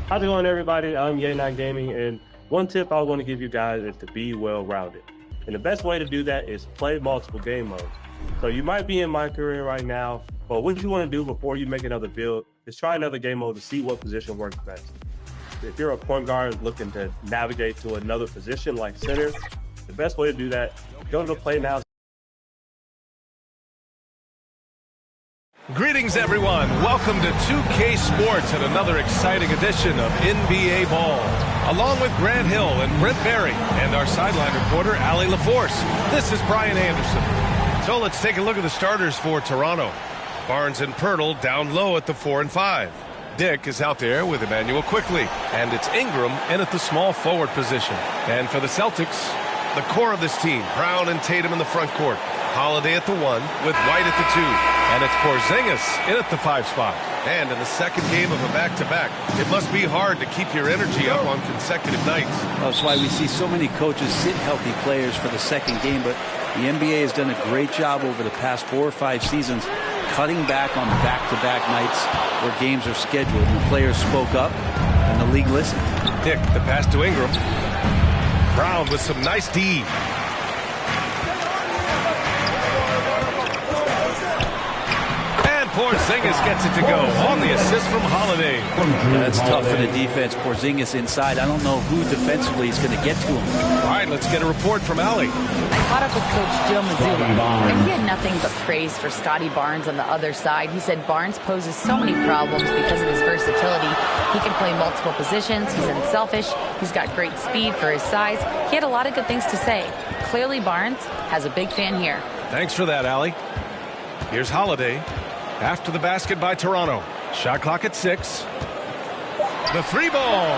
How's it going, everybody? I'm Yay9 Gaming, and one tip I want to give you guys is to be well-rounded. And the best way to do that is play multiple game modes. So you might be in my career right now, but what you want to do before you make another build is try another game mode to see what position works best. If you're a point guard looking to navigate to another position like center, the best way to do that, go to the Play Now. Greetings, everyone. Welcome to 2K Sports and another exciting edition of NBA Ball. Along with Grant Hill and Brent Berry and our sideline reporter, Allie LaForce, this is Brian Anderson. So let's take a look at the starters for Toronto. Barnes and Pirtle down low at the 4 and 5. Dick is out there with Emmanuel Quickly, and it's Ingram in at the small forward position. And for the Celtics, the core of this team, Brown and Tatum in the front court. Holiday at the 1 with White at the 2. And it's Porzingis in at the 5 spot. And in the second game of a back-to-back, it must be hard to keep your energy up on consecutive nights. That's why we see so many coaches sit healthy players for the second game, but the NBA has done a great job over the past 4 or 5 seasons cutting back on back-to-back nights where games are scheduled. And the players spoke up, and the league listened. Dick, the pass to Ingram. Brown with some nice D. Porzingis gets it to go on the assist from Holiday. That's tough for the defense. Porzingis inside. I don't know who defensively is going to get to him. All right, let's get a report from Allie. I caught up with Coach Joe Mazzulla, and he had nothing but praise for Scotty Barnes on the other side. He said Barnes poses so many problems because of his versatility. He can play multiple positions. He's unselfish. He's got great speed for his size. He had a lot of good things to say. Clearly, Barnes has a big fan here. Thanks for that, Allie. Here's Holiday. After the basket by Toronto. Shot clock at 6. The 3 ball.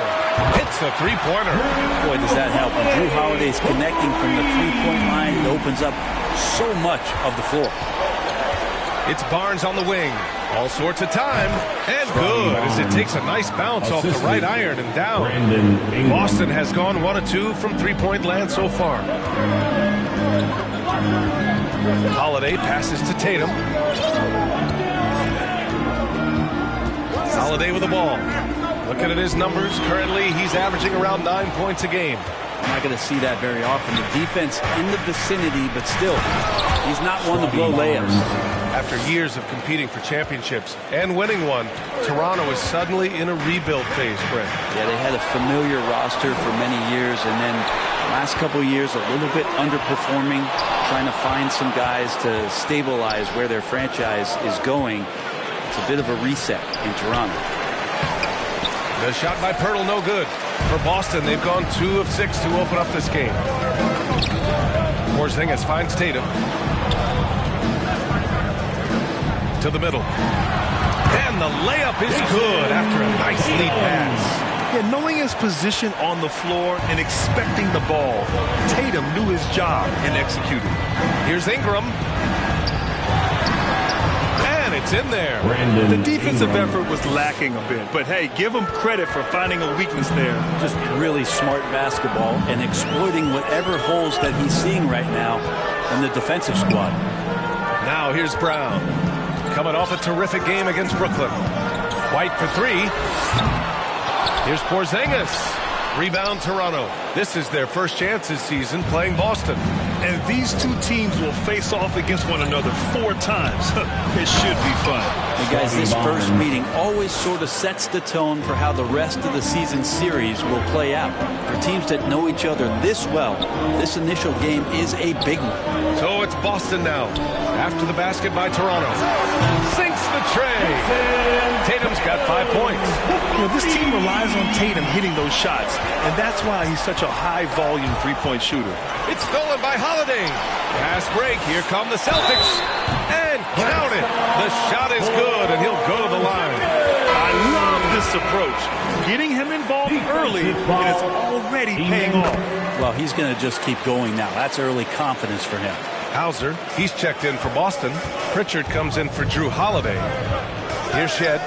Hits the three-pointer. Boy, does that help. When Drew Holiday's connecting from the three-point line, it opens up so much of the floor. It's Barnes on the wing. All sorts of time. And good as it takes a nice bounce off the right iron and down. Boston has gone 1 of 2 from three-point land so far. Holiday passes to Tatum. Holiday with the ball. Looking at his numbers, currently he's averaging around 9 points a game. I'm not going to see that very often. The defense in the vicinity, but still, he's not one to blow layups. After years of competing for championships and winning one, Toronto is suddenly in a rebuild phase, Brent. Yeah, they had a familiar roster for many years, and then last couple of years a little bit underperforming, trying to find some guys to stabilize where their franchise is going. It's a bit of a reset in Toronto. The shot by Pirtle, no good. For Boston, they've gone 2 of 6 to open up this game. Porzingis finds Tatum. To the middle. And the layup is good after a nice lead pass. Yeah, knowing his position on the floor and expecting the ball, Tatum knew his job and executed. Here's Ingram. It's in there. The defensive effort was lacking a bit, but hey, give him credit for finding a weakness there. Just really smart basketball and exploiting whatever holes that he's seeing right now in the defensive squad. Now here's Brown. Coming off a terrific game against Brooklyn. White for 3. Here's Porzingis. Rebound Toronto. This is their first chance this season playing Boston. And these two teams will face off against one another 4 times. It should be fun. Hey guys, this first meeting always sort of sets the tone for how the rest of the season series will play out. For teams that know each other this well, this initial game is a big one. So it's Boston now. After the basket by Toronto. Sinks the tray. Tatum's got 5 points. You know, this team relies on Tatum hitting those shots, and that's why he's such a high-volume three-point shooter. It's stolen by Holiday. Pass break. Here come the Celtics. And count it. The shot is good, and he'll go to the line. I love this approach. Getting him involved early, and it's already paying off. Well, he's going to just keep going now. That's early confidence for him. Hauser, he's checked in for Boston. Pritchard comes in for Drew Holiday. Here's Shed.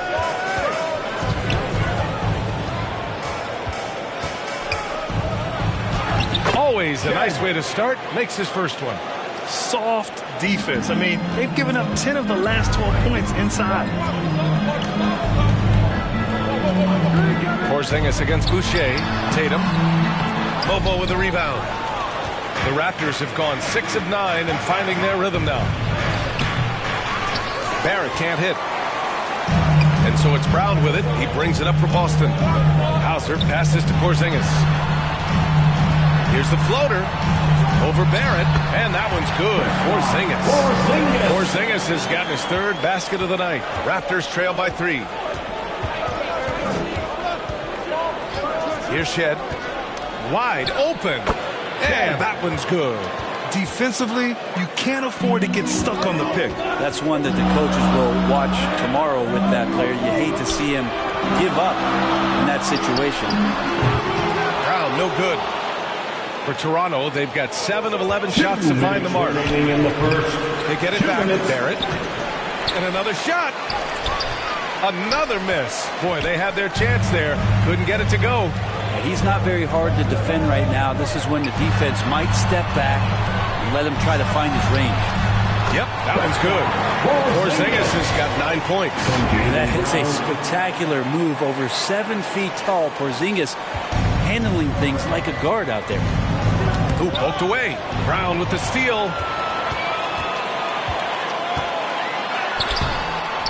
Always a nice way to start. Makes his first one. Soft defense. I mean, they've given up 10 of the last 12 points inside. Porzingis against Boucher. Tatum. Bobo with the rebound. The Raptors have gone 6 of 9 and finding their rhythm now. Barrett can't hit. And so it's Brown with it. He brings it up for Boston. Hauser passes to Porzingis. Here's the floater over Barrett, and that one's good. Porzingis has gotten his 3rd basket of the night. Raptors trail by 3. Here's Shed. Wide open. And that one's good. Defensively, you can't afford to get stuck on the pick. That's one that the coaches will watch tomorrow with that player. You hate to see him give up in that situation. Brown, no good. For Toronto, they've got 7 of 11 shots to find the mark. They get it back to Barrett. And another shot. Another miss. Boy, they had their chance there. Couldn't get it to go. He's not very hard to defend right now. This is when the defense might step back and let him try to find his range. Yep, that one's good. Porzingis has got 9 points. That is a spectacular move. Over 7 feet tall. Porzingis handling things like a guard out there. Ooh, poked away. Brown with the steal.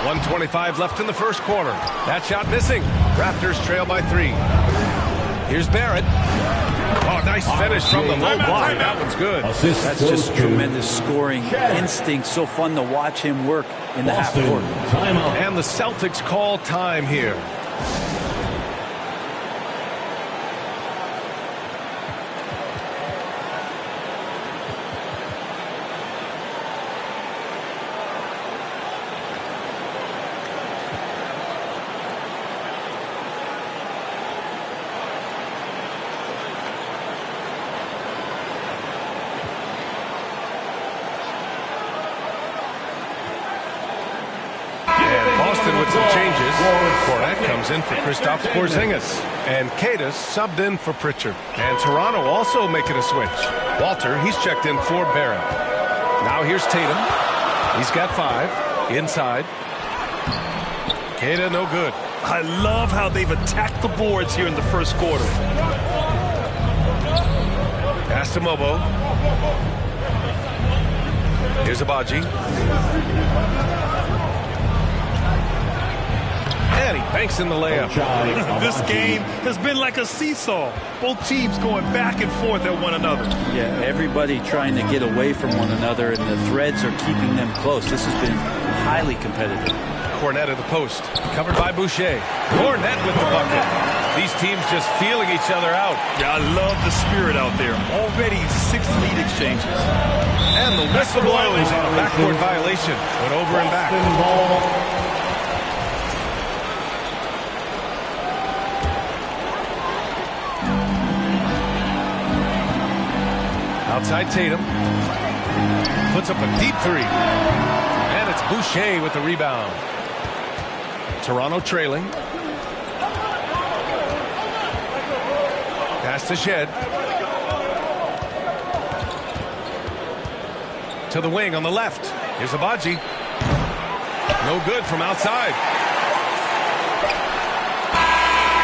1:25 left in the first quarter. That shot missing. Raptors trail by 3. Here's Barrett. Oh, nice finish from the low block. That one's good. That's just tremendous scoring instinct. So fun to watch him work in the half court. And the Celtics call time here. With some changes, Cornette comes in for Kristaps Porzingis, and Kadis subbed in for Pritchard. And Toronto also making a switch. Walter, he's checked in for Barrett. Now here's Tatum. He's got 5 inside. Kada no good. I love how they've attacked the boards here in the first quarter. Pass to Mobo. Here's Abaji. And he banks in the layup. This game has been like a seesaw. Both teams going back and forth at one another. Yeah, everybody trying to get away from one another, and the threads are keeping them close. This has been highly competitive. Cornette at the post. Covered by Boucher. Cornette with the bucket. These teams just feeling each other out. Yeah, I love the spirit out there. Already 6 lead exchanges. And the whistle blows on a backcourt violation. Went over and back. Outside Tatum. Puts up a deep 3. And it's Boucher with the rebound. Toronto trailing. Pass to Shed. To the wing on the left. Here's Abaji. No good from outside.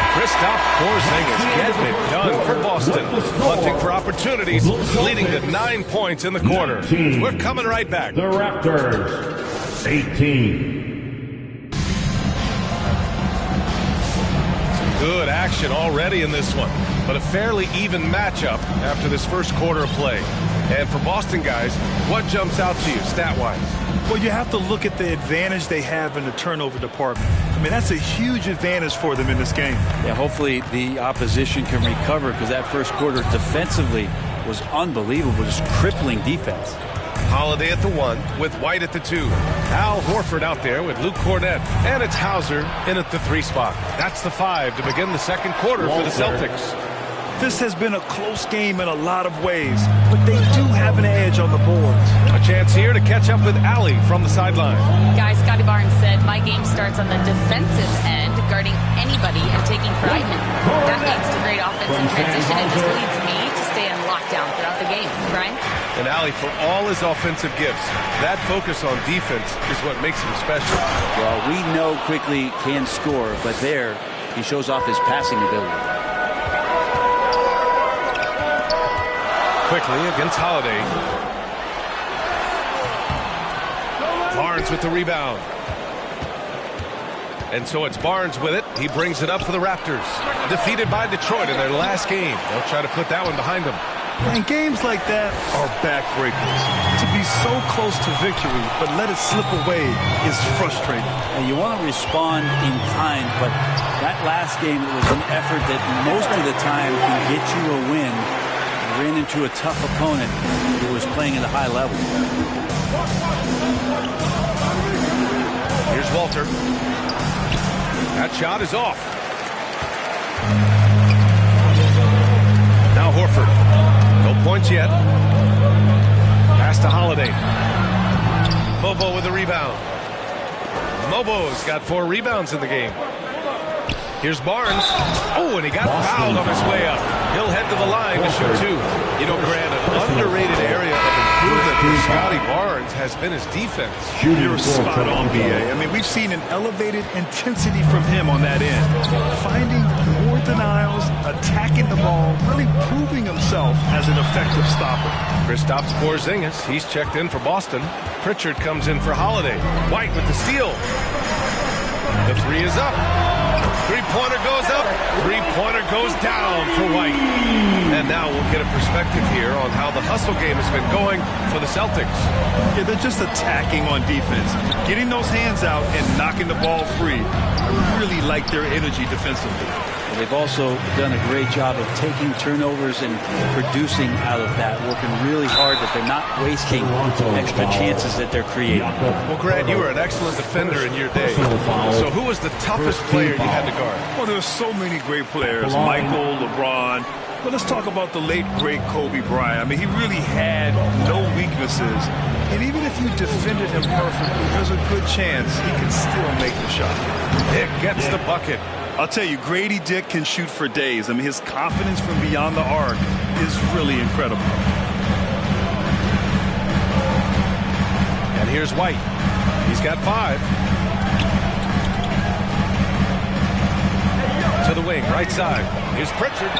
Kristaps Porzingis getting it done for Boston. Hunting for opportunities, leading to 9 points in the quarter. We're coming right back. The Raptors, 18. Good action already in this one, but a fairly even matchup after this first quarter of play. And for Boston guys, what jumps out to you stat-wise? Well, you have to look at the advantage they have in the turnover department. I mean, that's a huge advantage for them in this game. Yeah, hopefully the opposition can recover, because that first quarter defensively was unbelievable, just crippling defense. Holiday at the 1 with White at the 2. Al Horford out there with Luke Cornette. And it's Hauser in at the 3 spot. That's the 5 to begin the second quarter for the Celtics. This has been a close game in a lot of ways, but they do have an edge on the boards. A chance here to catch up with Allie from the sideline. Guys, Scotty Barnes said, my game starts on the defensive end, guarding anybody and taking pride in it. That leads to great offense in transition and just leads me to stay in lockdown throughout the game. Brian? And Allie, for all his offensive gifts, that focus on defense is what makes him special. Well, we know Quickly can score, but there he shows off his passing ability. Quickly against Holiday. Barnes with the rebound. And so it's Barnes with it. He brings it up for the Raptors. Defeated by Detroit in their last game. They'll try to put that one behind them. And games like that are backbreakers. To be so close to victory, but let it slip away is frustrating. And you want to respond in kind, but that last game, it was an effort that most of the time can get you a win. You ran into a tough opponent who was playing at a high level. Here's Walter. That shot is off. Now Horford. No points yet. Pass to Holiday. Mobo with a rebound. Mobo's got 4 rebounds in the game. Here's Barnes. Oh, and he got fouled on his way up. He'll head to the line to shoot 2. You know, Grant, an underrated area of improvement for Scotty Barnes has been his defense. You're spot on, B.A. I mean, we've seen an elevated intensity from him on that end. Finding more denials, attacking the ball, really proving himself as an effective stopper. Kristaps Porzingis, he's checked in for Boston. Pritchard comes in for Holiday. White with the steal. The 3 is up. Three-pointer goes up. Three-pointer goes down for White. And now we'll get a perspective here on how the hustle game has been going for the Celtics. Yeah, they're just attacking on defense. Getting those hands out and knocking the ball free. I really like their energy defensively. They've also done a great job of taking turnovers and producing out of that, working really hard that they're not wasting extra chances that they're creating. Well, Grant, you were an excellent defender in your day. So who was the toughest player you had to guard? Well, there's so many great players. Michael, LeBron. But let's talk about the late, great Kobe Bryant. I mean, he really had no weaknesses. And even if you defended him perfectly, there's a good chance he can still make the shot. Dick gets the bucket. I'll tell you, Grady Dick can shoot for days. I mean, his confidence from beyond the arc is really incredible. And here's White. He's got 5. To the wing, right side. Here's Pritchard.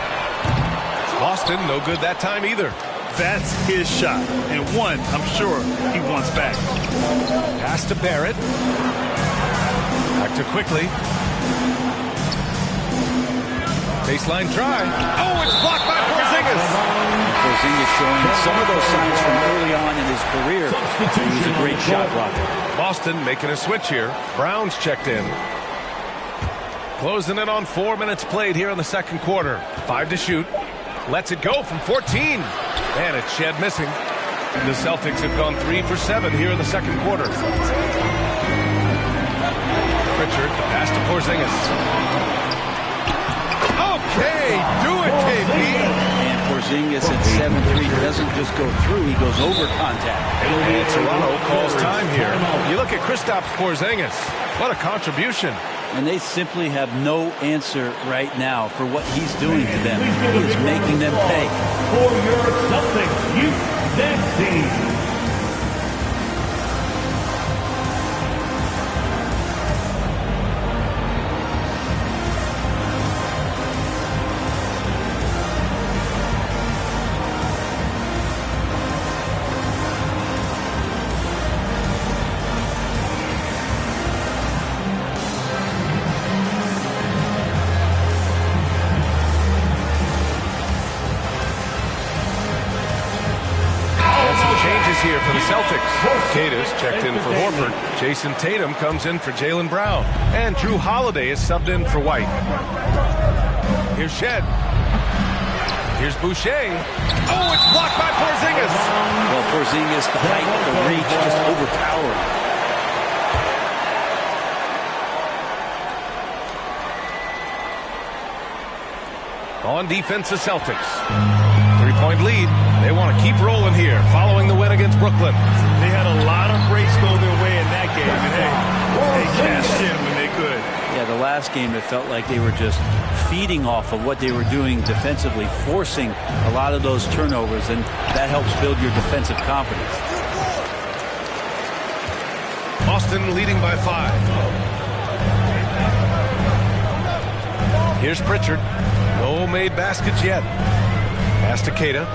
Boston, no good that time either. That's his shot. And one, I'm sure he wants back. Pass to Barrett. Back to Quickly. Baseline try. Oh, it's blocked by Porzingis. Porzingis showing some of those signs from early on in his career. He's a great shot blocker. Boston making a switch here. Brown's checked in. Closing it on 4 minutes played here in the second quarter. 5 to shoot. Lets it go from 14. And it's Shed missing. The Celtics have gone 3 for 7 here in the second quarter. Pritchard, the pass to Porzingis. Okay, do it, KP. And Porzingis at 7'3" doesn't just go through, he goes over contact. And Toronto calls time here. You look at Kristaps Porzingis. What a contribution. And they simply have no answer right now for what he's doing to them. He is making them pay. For your Celtics youth next team. Here for the Celtics. Cadis checked in for Horford. Jason Tatum comes in for Jaylen Brown. And Drew Holiday is subbed in for White. Here's Shed. Here's Boucher. Oh, it's blocked by Porzingis. Well, Porzingis, the height, the reach, just overpowering. On defense, the Celtics. 3-point lead. They want to keep rolling here following the win against Brooklyn. They had a lot of breaks go their way in that game. And hey, they cashed in when they could. Yeah, the last game it felt like they were just feeding off of what they were doing defensively, forcing a lot of those turnovers, and that helps build your defensive confidence. Boston leading by 5. Here's Pritchard. No made baskets yet. Pass to Keita.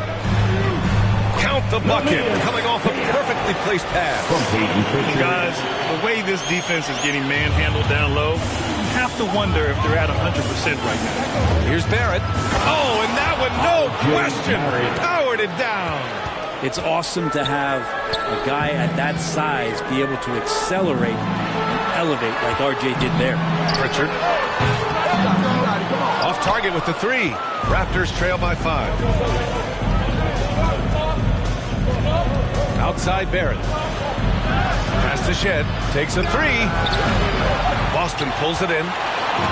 Count the bucket. Coming off a perfectly placed pass. Guys, the way this defense is getting manhandled down low, you have to wonder if they're at 100% right now. Here's Barrett. Oh, and that one, no question, powered it down. It's awesome to have a guy at that size be able to accelerate and elevate like RJ did there. Pritchard. Off target with the three. Raptors trail by 5. Outside Barrett. Pass to Shed. Takes a three. Boston pulls it in.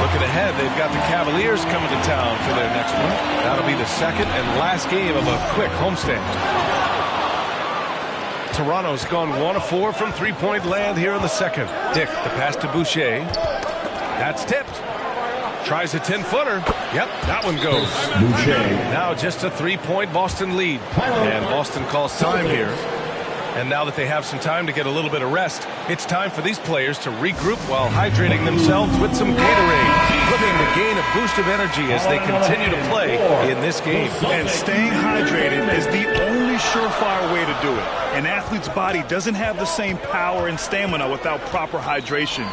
Looking ahead, they've got the Cavaliers coming to town for their next one. That'll be the second and last game of a quick homestand. Toronto's gone 1 of 4 from three-point land here in the second. Dick, the pass to Boucher. That's tipped. Tries a 10-footer. Yep, that one goes. Boucher. Now just a 3-point Boston lead. And Boston calls time here. And now that they have some time to get a little bit of rest, it's time for these players to regroup while hydrating themselves with some Gatorade, looking to gain a boost of energy as they continue to play in this game. And staying hydrated is the only surefire way to do it. An athlete's body doesn't have the same power and stamina without proper hydration.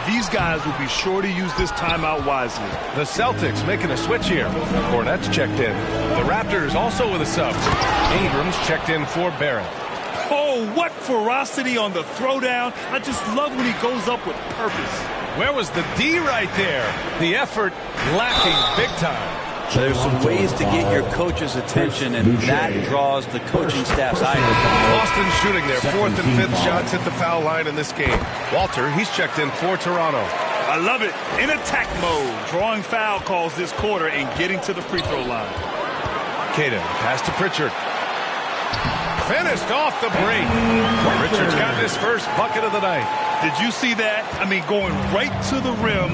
These guys will be sure to use this timeout wisely. The Celtics making a switch here. Fournette's checked in. The Raptors also with a sub. Ingram's checked in for Barrett. Oh, what ferocity on the throwdown. I just love when he goes up with purpose. Where was the D right there? The effort lacking big time. There's some ways to get your coach's attention, and that draws the coaching staff's eye. Boston shooting their 4th and 5th shots at the foul line in this game. Walter, he's checked in for Toronto. I love it. In attack mode, drawing foul calls this quarter and getting to the free throw line. Keita, pass to Pritchard. Finished off the break. Pritchard's got his first bucket of the night. Did you see that? I mean, going right to the rim.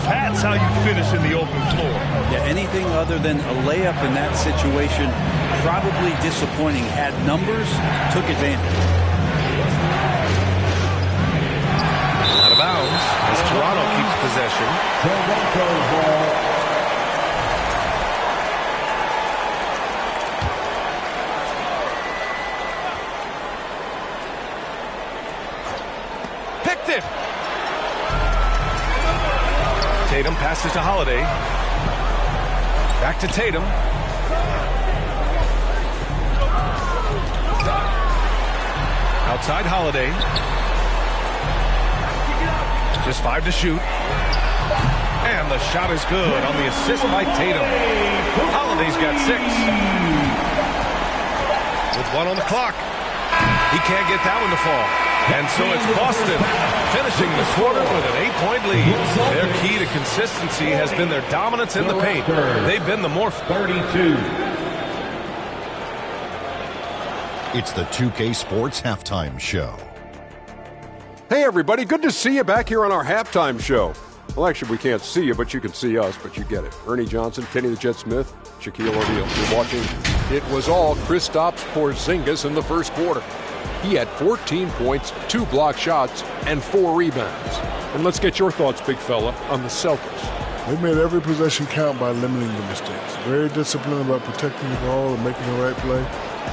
That's how you finish in the open floor. Yeah, anything other than a layup in that situation, probably disappointing. Had numbers, took advantage. Out of bounds as Toronto keeps possession. Picked it. Tatum passes to Holiday. Back to Tatum. Outside Holiday. Just 5 to shoot. And the shot is good on the assist by Tatum. Holiday's got 6. With 1 on the clock. He can't get that one to fall. And so it's Boston finishing the quarter with an 8-point lead. Their key to consistency has been their dominance in the paint. They've been the more 32. It's the 2K Sports Halftime Show. Hey, everybody. Good to see you back here on our halftime show. Well, actually, we can't see you, but you can see us, but you get it. Ernie Johnson, Kenny the Jet Smith, Shaquille O'Neal. You're watching It Was All Kristaps Porzingis in the first quarter. He had 14 points, 2 blocked shots, and 4 rebounds. And let's get your thoughts, big fella, on the Celtics. They made every possession count by limiting the mistakes. Very disciplined about protecting the ball and making the right play.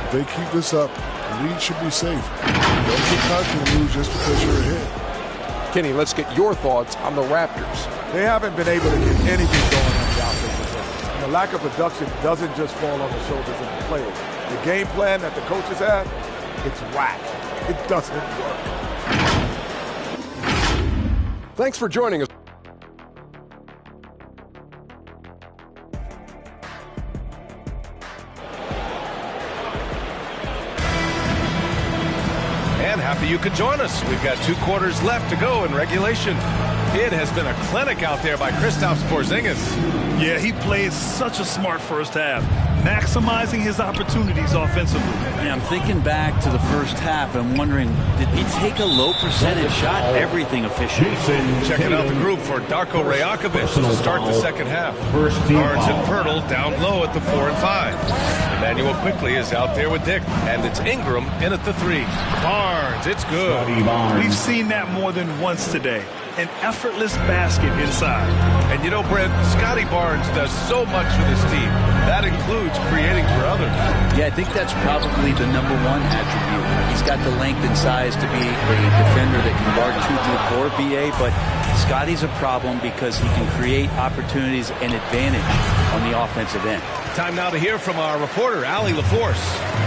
If they keep this up, the lead should be safe. Don't get cocky and lose just because you're ahead. Kenny, let's get your thoughts on the Raptors. They haven't been able to get anything going on the offensive end. And the lack of production doesn't just fall on the shoulders of the players. The game plan that the coaches have, it's whack. It doesn't work. Thanks for joining us. And happy you could join us. We've got 2 quarters left to go in regulation. It has been a clinic out there by Kristaps Porzingis. Yeah, he played such a smart first half, maximizing his opportunities offensively. Yeah, I'm thinking back to the first half and wondering, did he take a low percentage shot? Everything efficient. Checking out the group for Darko Rajakovic to start the second half. Barnes and Pirtle down low at the 4 and 5. Emmanuel Quickly is out there with Dick, and it's Ingram in at the 3. Barnes, it's good. We've seen that more than once today. an effortless basket inside. And you know, Brent, Scotty Barnes does so much for this team. That includes creating for others. Yeah, I think that's probably the #1 attribute. He's got the length and size to be a defender that can guard 2 through 4, BA, but Scotty's a problem because he can create opportunities and advantage on the offensive end. Time now to hear from our reporter, Allie LaForce.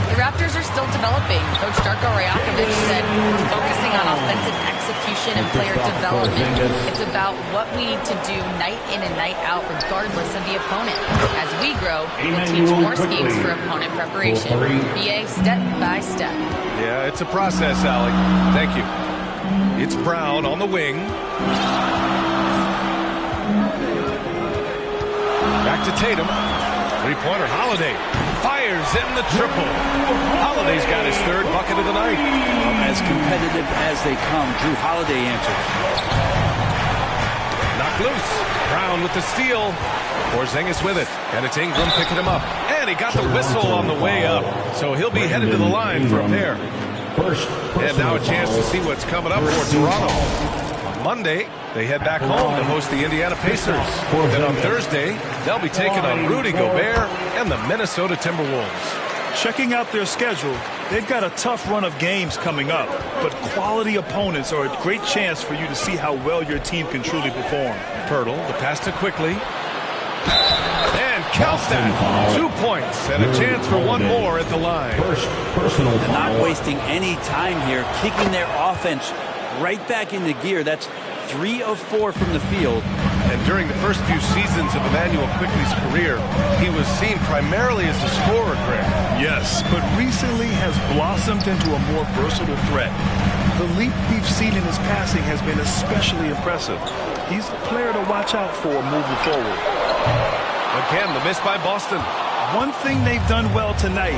The Raptors are still developing. Coach Darko Rajakovic said we're focusing on offensive execution and player development. It's about what we need to do night in and night out regardless of the opponent. As we grow, we'll teach more schemes for opponent preparation. BA step by step. Yeah, it's a process, Allie. Thank you. It's Brown on the wing. Back to Tatum. Three-pointer, Holiday fires in the triple. Holiday's got his 3rd bucket of the night. As competitive as they come, Drew Holiday answers. Knocked loose. Brown with the steal. Porzingis with it. And it's Ingram picking him up. And he got the whistle on the way up. So he'll be headed to the line for a pair. And now a chance to see what's coming up for Toronto. On Monday, they head back home to host the Indiana Pacers. Then on Thursday, they'll be taking on Rudy Gobert and the Minnesota Timberwolves. Checking out their schedule, they've got a tough run of games coming up, but quality opponents are a great chance for you to see how well your team can truly perform. Pirtle, the pass to Quickly. And count that. 2 points and a chance for one more at the line. And not wasting any time here, kicking their offense right back into gear. That's 3 of 4 from the field. And during the first few seasons of Emmanuel Quickly's career, he was seen primarily as a scorer, Greg. Yes, but recently has blossomed into a more versatile threat. The leap we've seen in his passing has been especially impressive. He's the player to watch out for moving forward. Again, the miss by Boston. One thing they've done well tonight,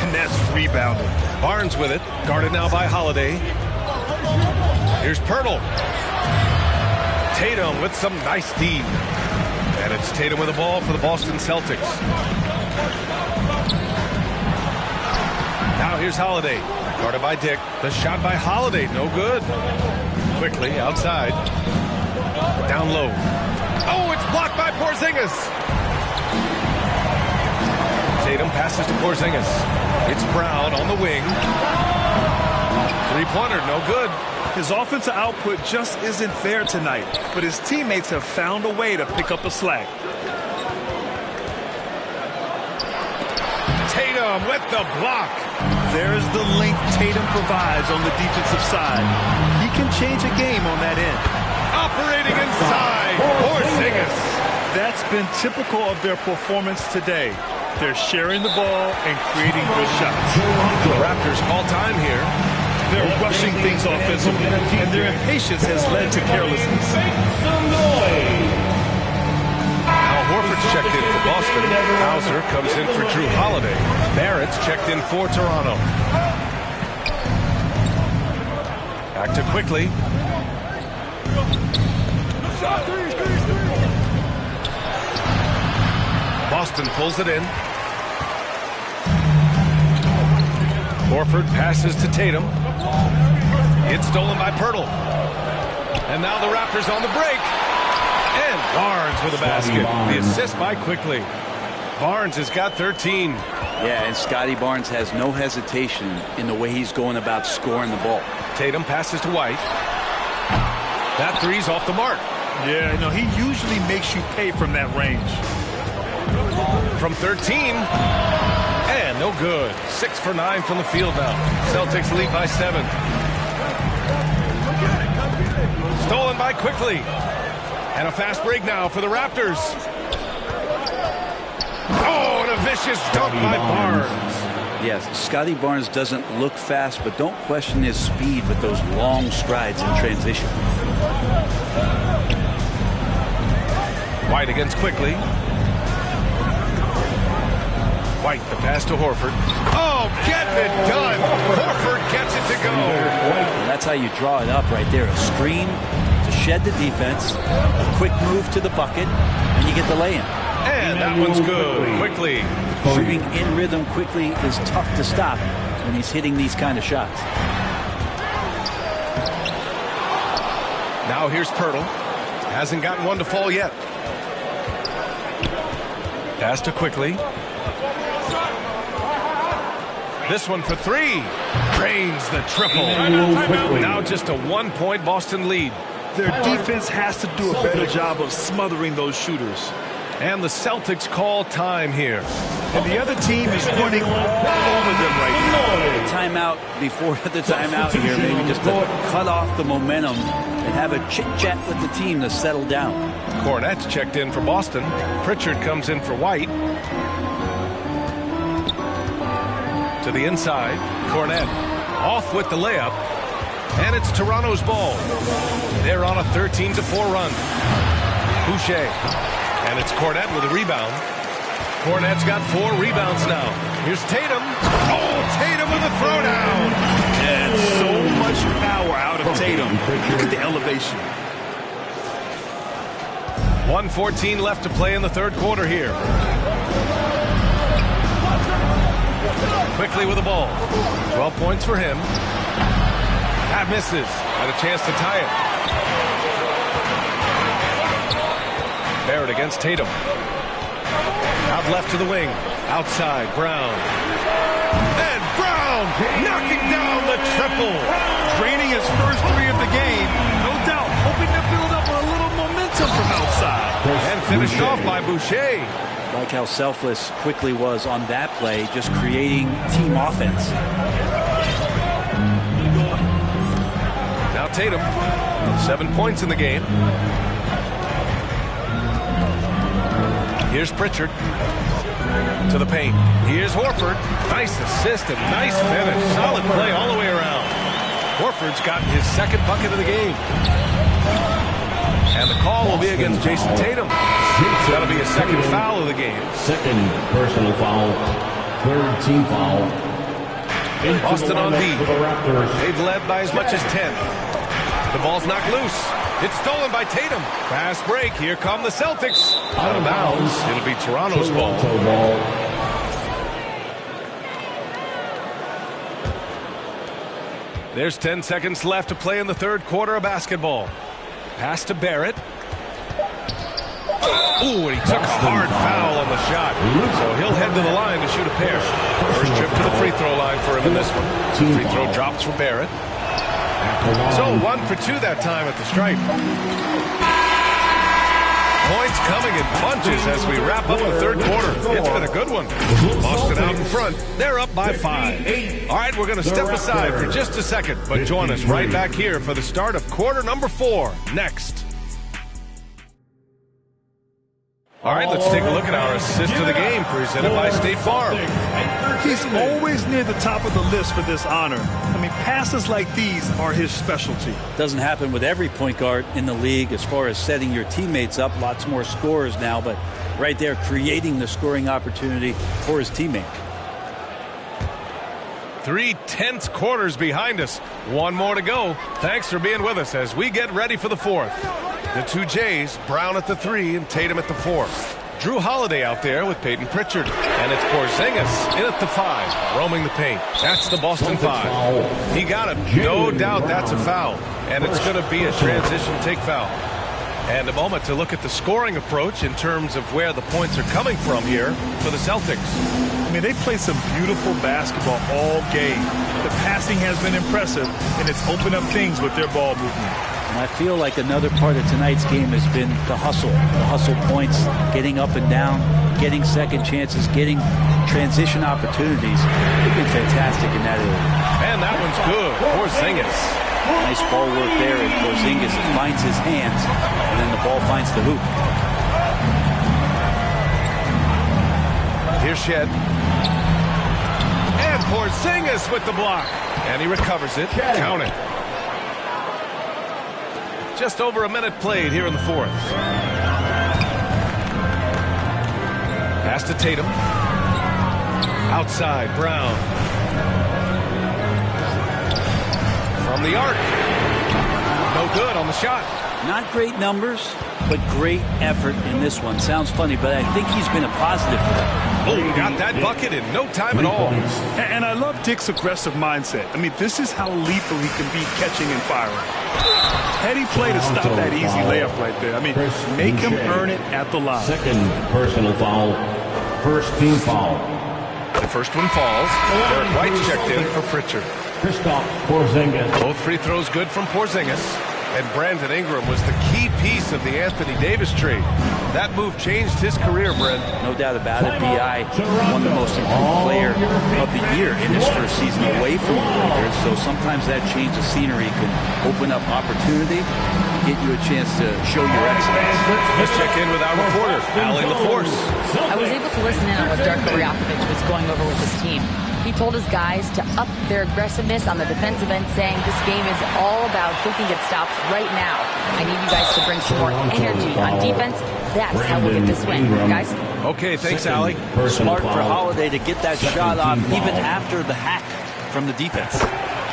and that's rebounding. Barnes with it, guarded now by Holiday. Here's Pirtle. Tatum with some nice D. And it's Tatum with the ball for the Boston Celtics. Now here's Holiday. Guarded by Dick. The shot by Holiday, no good. Quickly outside. Down low. Oh, it's blocked by Porzingis. Tatum passes to Porzingis. It's Brown on the wing. Three-pointer, no good. His offensive output just isn't there tonight, but his teammates have found a way to pick up the slack. Tatum with the block. There's the length Tatum provides on the defensive side. He can change a game on that end. Operating inside, Porzingis. That's been typical of their performance today. They're sharing the ball and creating good shots. The Raptors call time here. They're rushing things offensively, and their impatience has led to carelessness. Al Horford's checked in for Boston. Hauser comes in for Drew Holiday. Barrett's checked in for Toronto. Back to Quickly. Boston pulls it in. Horford passes to Tatum. It's stolen by Pirtle. And now the Raptors on the break. And Barnes with a basket. The assist by Quickly. Barnes has got 13. Yeah, and Scotty Barnes has no hesitation in the way he's going about scoring the ball. Tatum passes to White. That three's off the mark. Yeah, you know, he usually makes you pay from that range. From 13. And no good. 6 for 9 from the field now. Celtics lead by 7. Stolen by Quickly. And a fast break now for the Raptors. Oh, and a vicious dunk by Barnes. Yes, Scotty Barnes doesn't look fast, but don't question his speed with those long strides in transition. White against Quickly. White, the pass to Horford. Oh, getting it done. Horford gets it to go. And that's how you draw it up right there. A screen to shed the defense, a quick move to the bucket, and you get the lay-in. And that one's good. Quickly. Shooting in rhythm quickly is tough to stop when he's hitting these kind of shots. Now here's Pirtle. Hasn't gotten one to fall yet. Pass to Quickly. This one for three. Drains the triple. Now just a 1-point Boston lead. Their defense has to do a better job of smothering those shooters. And the Celtics call time here. And the other team is running all over them right now. The timeout before the timeout here, maybe just to cut off the momentum and have a chit-chat with the team to settle down. Cornette's checked in for Boston. Pritchard comes in for White. To the inside. Cornette off with the layup. And it's Toronto's ball. They're on a 13-4 run. Boucher. And it's Cornette with a rebound. Cornette's got 4 rebounds now. Here's Tatum. Oh, Tatum with a throwdown. And so much power out of Tatum. Look at the elevation. 1:14 left to play in the third quarter here. Quickly with the ball. 12 points for him. That misses. Had a chance to tie it. Barrett against Tatum. Out left to the wing. Outside, Brown. And Brown knocking down the triple. Draining his first 3 of the game. No doubt, hoping to build up a little momentum from outside. And finished off by Boucher. Like how selfless Quickly was on that play, just creating team offense. Now Tatum, 7 points in the game. Here's Pritchard to the paint. Here's Horford. Nice assist and nice finish. Solid play all the way around. Horford's gotten his second bucket of the game. And the call will be against Jason Tatum. That'll be a second foul of the game. Second personal foul. Third team foul. Boston on D. They've led by as much as 10. The ball's knocked loose. It's stolen by Tatum. Fast break. Here come the Celtics. Out of bounds. It'll be Toronto's ball. There's 10 seconds left to play in the third quarter of basketball. Pass to Barrett. Ooh, and he took a hard foul on the shot. So he'll head to the line to shoot a pair. First trip to the free throw line for him in this one. Free throw drops for Barrett. So 1 for 2 that time at the stripe. Points coming in bunches as we wrap up the third quarter. It's been a good one. Boston out in front. They're up by 5. All right, we're going to step aside for just a second, but join us right back here for the start of quarter number 4 next. All right, let's take a look at our assist of the game presented by State Farm. He's always near the top of the list for this honor. I mean, passes like these are his specialty. Doesn't happen with every point guard in the league as far as setting your teammates up. Lots more scorers now, but right there creating the scoring opportunity for his teammate. 3 tense quarters behind us. 1 more to go. Thanks for being with us as we get ready for the fourth. The 2 Jays, Brown at the 3 and Tatum at the 4. Drew Holiday out there with Peyton Pritchard. And it's Porzingis in at the 5, roaming the paint. That's the Boston 5. He got it. No doubt that's a foul. And it's going to be a transition take foul. And a moment to look at the scoring approach in terms of where the points are coming from here for the Celtics. I mean, they play some beautiful basketball all game. The passing has been impressive, and it's opened up things with their ball movement. And I feel like another part of tonight's game has been the hustle points, getting up and down, getting second chances, getting transition opportunities. They've been fantastic in that area. And that one's good. Porzingis. Nice ball work there, and Porzingis finds his hands, and then the ball finds the hoop. Here's Shed. And Porzingis with the block. And he recovers it. Count it. Just over a minute played here in the fourth. Pass to Tatum. Outside, Brown. From the arc. No good on the shot. Not great numbers, but great effort in this one. Sounds funny, but I think he's been a positive for them. Oh, got that bucket in no time at all. And I love Dick's aggressive mindset. I mean, this is how lethal he can be catching and firing. Heady play to stop that easy layup right there. I mean, make him earn it at the line. Second personal foul. First team foul. The first one falls. Derek White's checked in for Pritchard. Kristaps Porzingis. Both free throws good from Porzingis. And Brandon Ingram was the key piece of the Anthony Davis trade. That move changed his career, Brent. No doubt about it. B.I. won the most improved player of the year in his first season away from the Lakers. So sometimes that change of scenery can open up opportunity, get you a chance to show your excellence. Let's check in with our reporter, Allie LaForce. I was able to listen in on what Darko Rajakovic was going over with his team. He told his guys to up their aggressiveness on the defensive end, saying this game is all about who can get stops right now. I need you guys to bring some more energy on defense. That's how we'll get this win, guys. Okay, thanks, Allie. Smart for Holiday to get that shot off even after the hack from the defense.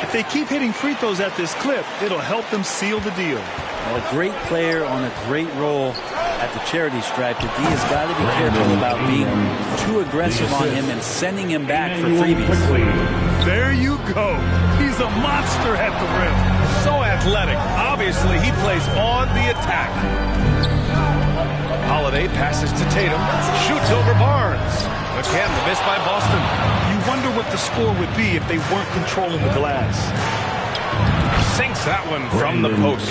If they keep hitting free throws at this clip, it'll help them seal the deal. Well, a great player on a great role at the charity stripe. The D has got to be careful about being too aggressive on him and sending him back for freebies. There you go. He's a monster at the rim. So athletic. Obviously, he plays on the attack. Holiday passes to Tatum. Shoots over Barnes. Again, the miss by Boston. You wonder what the score would be if they weren't controlling the glass. Sinks that one from the post.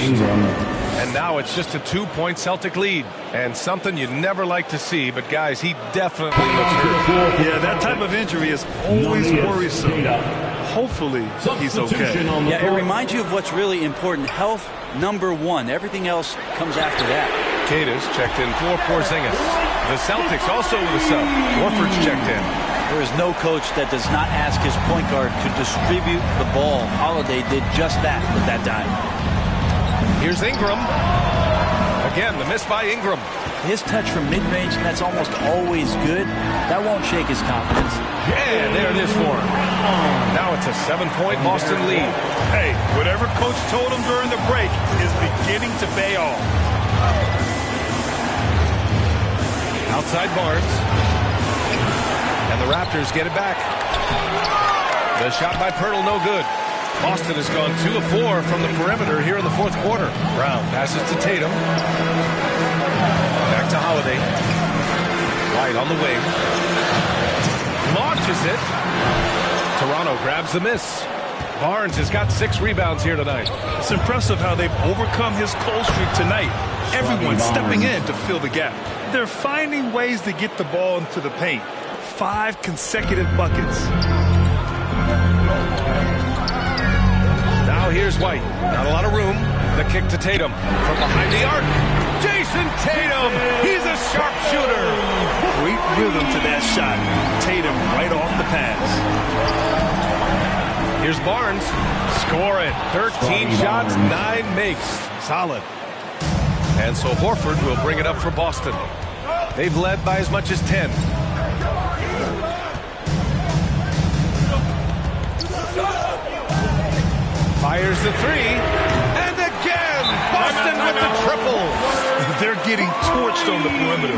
And now it's just a 2-point Celtic lead. And something you'd never like to see, but guys, he definitely looks hurt. Yeah, that type of injury is always worrisome. Hopefully, he's okay. Yeah, it reminds you of what's really important. Health, #1. Everything else comes after that. Cata's checked in for Porzingis. The Celtics also with a sub. Horford's checked in. There is no coach that does not ask his point guard to distribute the ball. Holiday did just that with that dime. Here's Ingram. Again, the miss by Ingram. His touch from mid-range, that's almost always good. That won't shake his confidence. Yeah, there it is for him. Now it's a 7-point Boston lead. Hey, whatever coach told him during the break is beginning to pay off. Outside Barnes. And the Raptors get it back. The shot by Pirtle, no good. Boston has gone 2 of 4 from the perimeter here in the fourth quarter. Brown passes to Tatum. Back to Holiday. White on the wing. Launches it. Toronto grabs the miss. Barnes has got 6 rebounds here tonight. It's impressive how they've overcome his cold streak tonight. Everyone stepping in to fill the gap. They're finding ways to get the ball into the paint. 5 consecutive buckets. Now here's White. Not a lot of room. The kick to Tatum. From behind the arc. Jason Tatum. He's a sharpshooter. Great rhythm to that shot. Tatum right off the pass. Here's Barnes. Score it. 13 shots, 9 makes. Solid. And so Horford will bring it up for Boston. They've led by as much as 10. Fires the 3. And again, Boston with the triple. They're getting torched on the perimeter.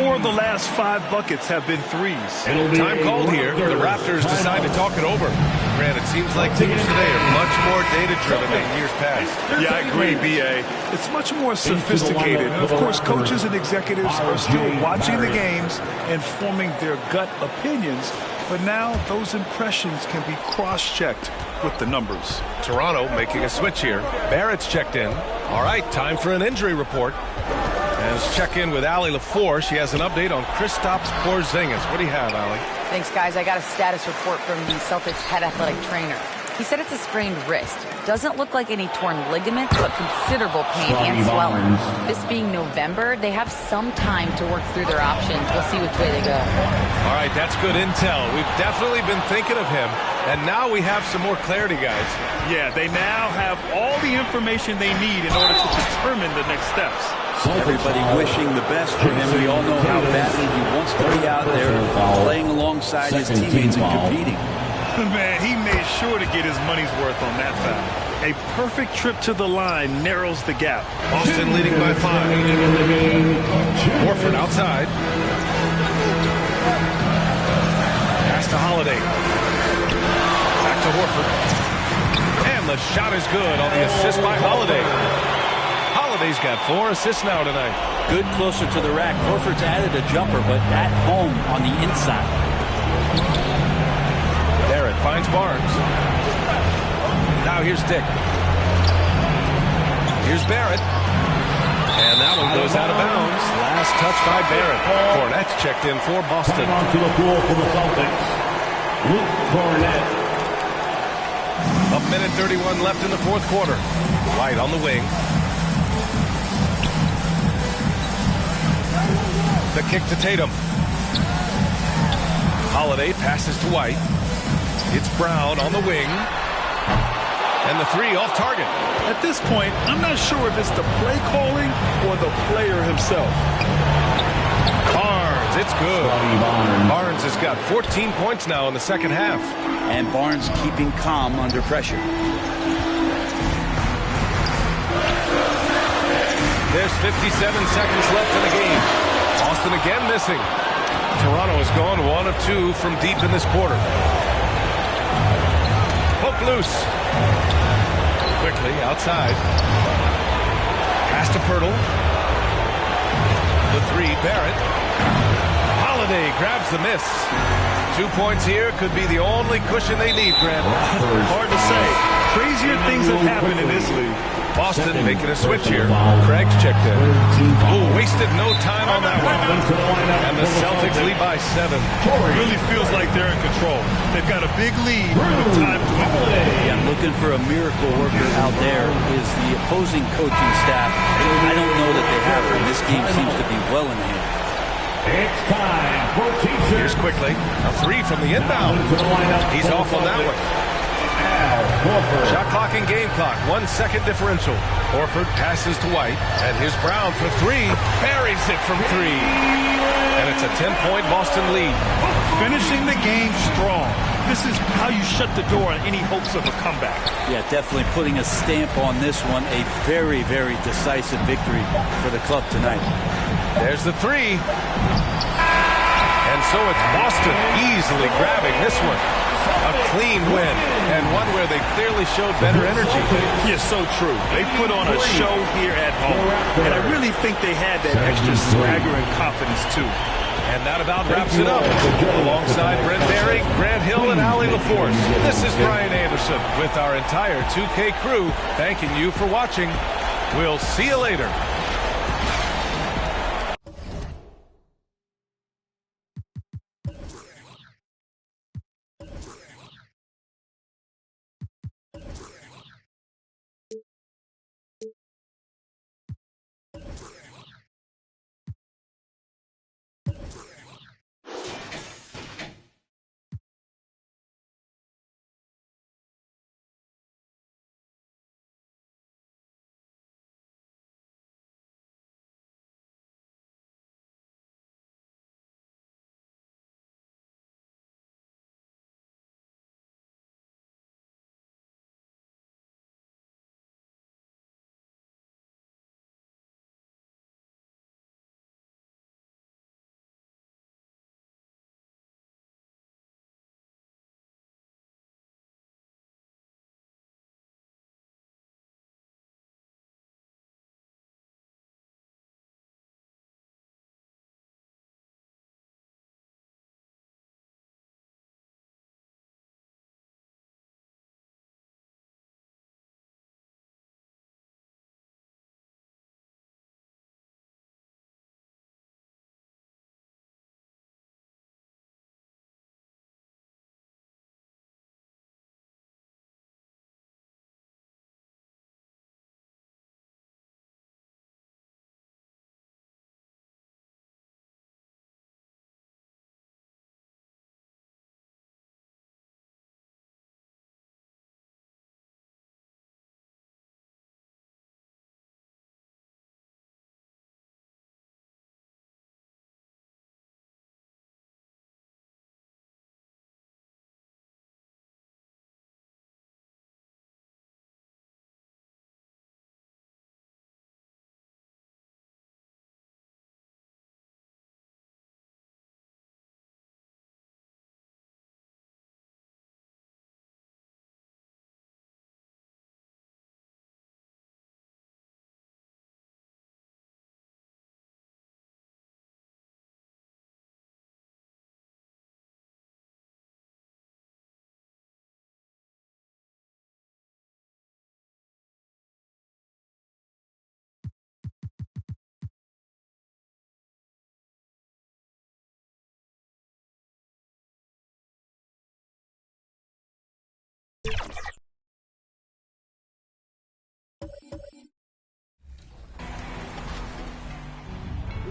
4 of the last 5 buckets have been threes. Time called here. The Raptors decide to talk it over. Grant, it seems like teams today are much more data-driven than years past. Yeah, I agree, B.A. It's much more sophisticated. Of course, coaches and executives are still watching the games and forming their gut opinions. But now those impressions can be cross-checked with the numbers. Toronto making a switch here. Barrett's checked in. All right, time for an injury report. And let's check in with Allie LaForce. She has an update on Kristaps Porzingis. What do you have, Allie? Thanks, guys. I got a status report from the Celtics head athletic trainer. He said it's a sprained wrist. Doesn't look like any torn ligaments, but considerable pain and swelling. This being November, they have some time to work through their options. We'll see which way they go. All right, that's good intel. We've definitely been thinking of him, and now we have some more clarity, guys. Yeah, they now have all the information they need in order to determine the next steps. Everybody wishing the best for him. We all know how badly he wants to be out there playing alongside his teammates and competing. Man, he made sure to get his money's worth on that foul. A perfect trip to the line narrows the gap. Boston leading by 5. Horford outside. Pass to Holiday. Back to Horford. And the shot is good on the assist by Holiday. Holiday's got 4 assists now tonight. Good closer to the rack. Horford's added a jumper, but at home on the inside. Barrett finds Barnes. Now here's Dick. Here's Barrett. And that one goes out of bounds. Last touch by Barrett. Cornette's checked in for Boston. To the pool for the Celtics. Luke Cornette. A minute 31 left in the fourth quarter. White on the wing. The kick to Tatum. Holiday passes to White. It's Brown on the wing. And the 3 off target. At this point, I'm not sure if it's the play calling or the player himself. Barnes, it's good. Barnes has got 14 points now in the second half. And Barnes keeping calm under pressure. There's 57 seconds left in the game. Boston again missing. Toronto has gone 1 of 2 from deep in this quarter. Poke loose. Quickly outside. Pass to Pirtle. The 3, Barrett. Holiday grabs the miss. 2 points here could be the only cushion they need, Grant. Hard to say. Crazier things have happened in this league. Boston making a switch here. Craig's checked in. Oh, wasted no time on that one. And the Celtics lead by 7. It really feels like they're in control. They've got a big lead with time to play. Yeah, looking for a miracle worker out there is the opposing coaching staff. I don't know that they have her. This game seems to be well in hand. It's time for T-shirt. Here's quickly. A 3 from the inbound. He's off on that one. Shot clock and game clock. 1 second differential. Horford passes to White. And here's Brown for 3. Buries it from 3. And it's a 10-point Boston lead. Finishing the game strong. This is how you shut the door on any hopes of a comeback. Yeah, definitely putting a stamp on this one. A very, very decisive victory for the club tonight. There's the 3. And so it's Boston easily grabbing this one. A clean win, and one where they clearly showed better energy. Yeah, so true. They put on a show here at home, and I really think they had that extra swagger and confidence, too. And that about wraps it up. Alongside Brent Barry, Grant Hill, and Allie LaForce, this is Brian Anderson with our entire 2K crew thanking you for watching. We'll see you later.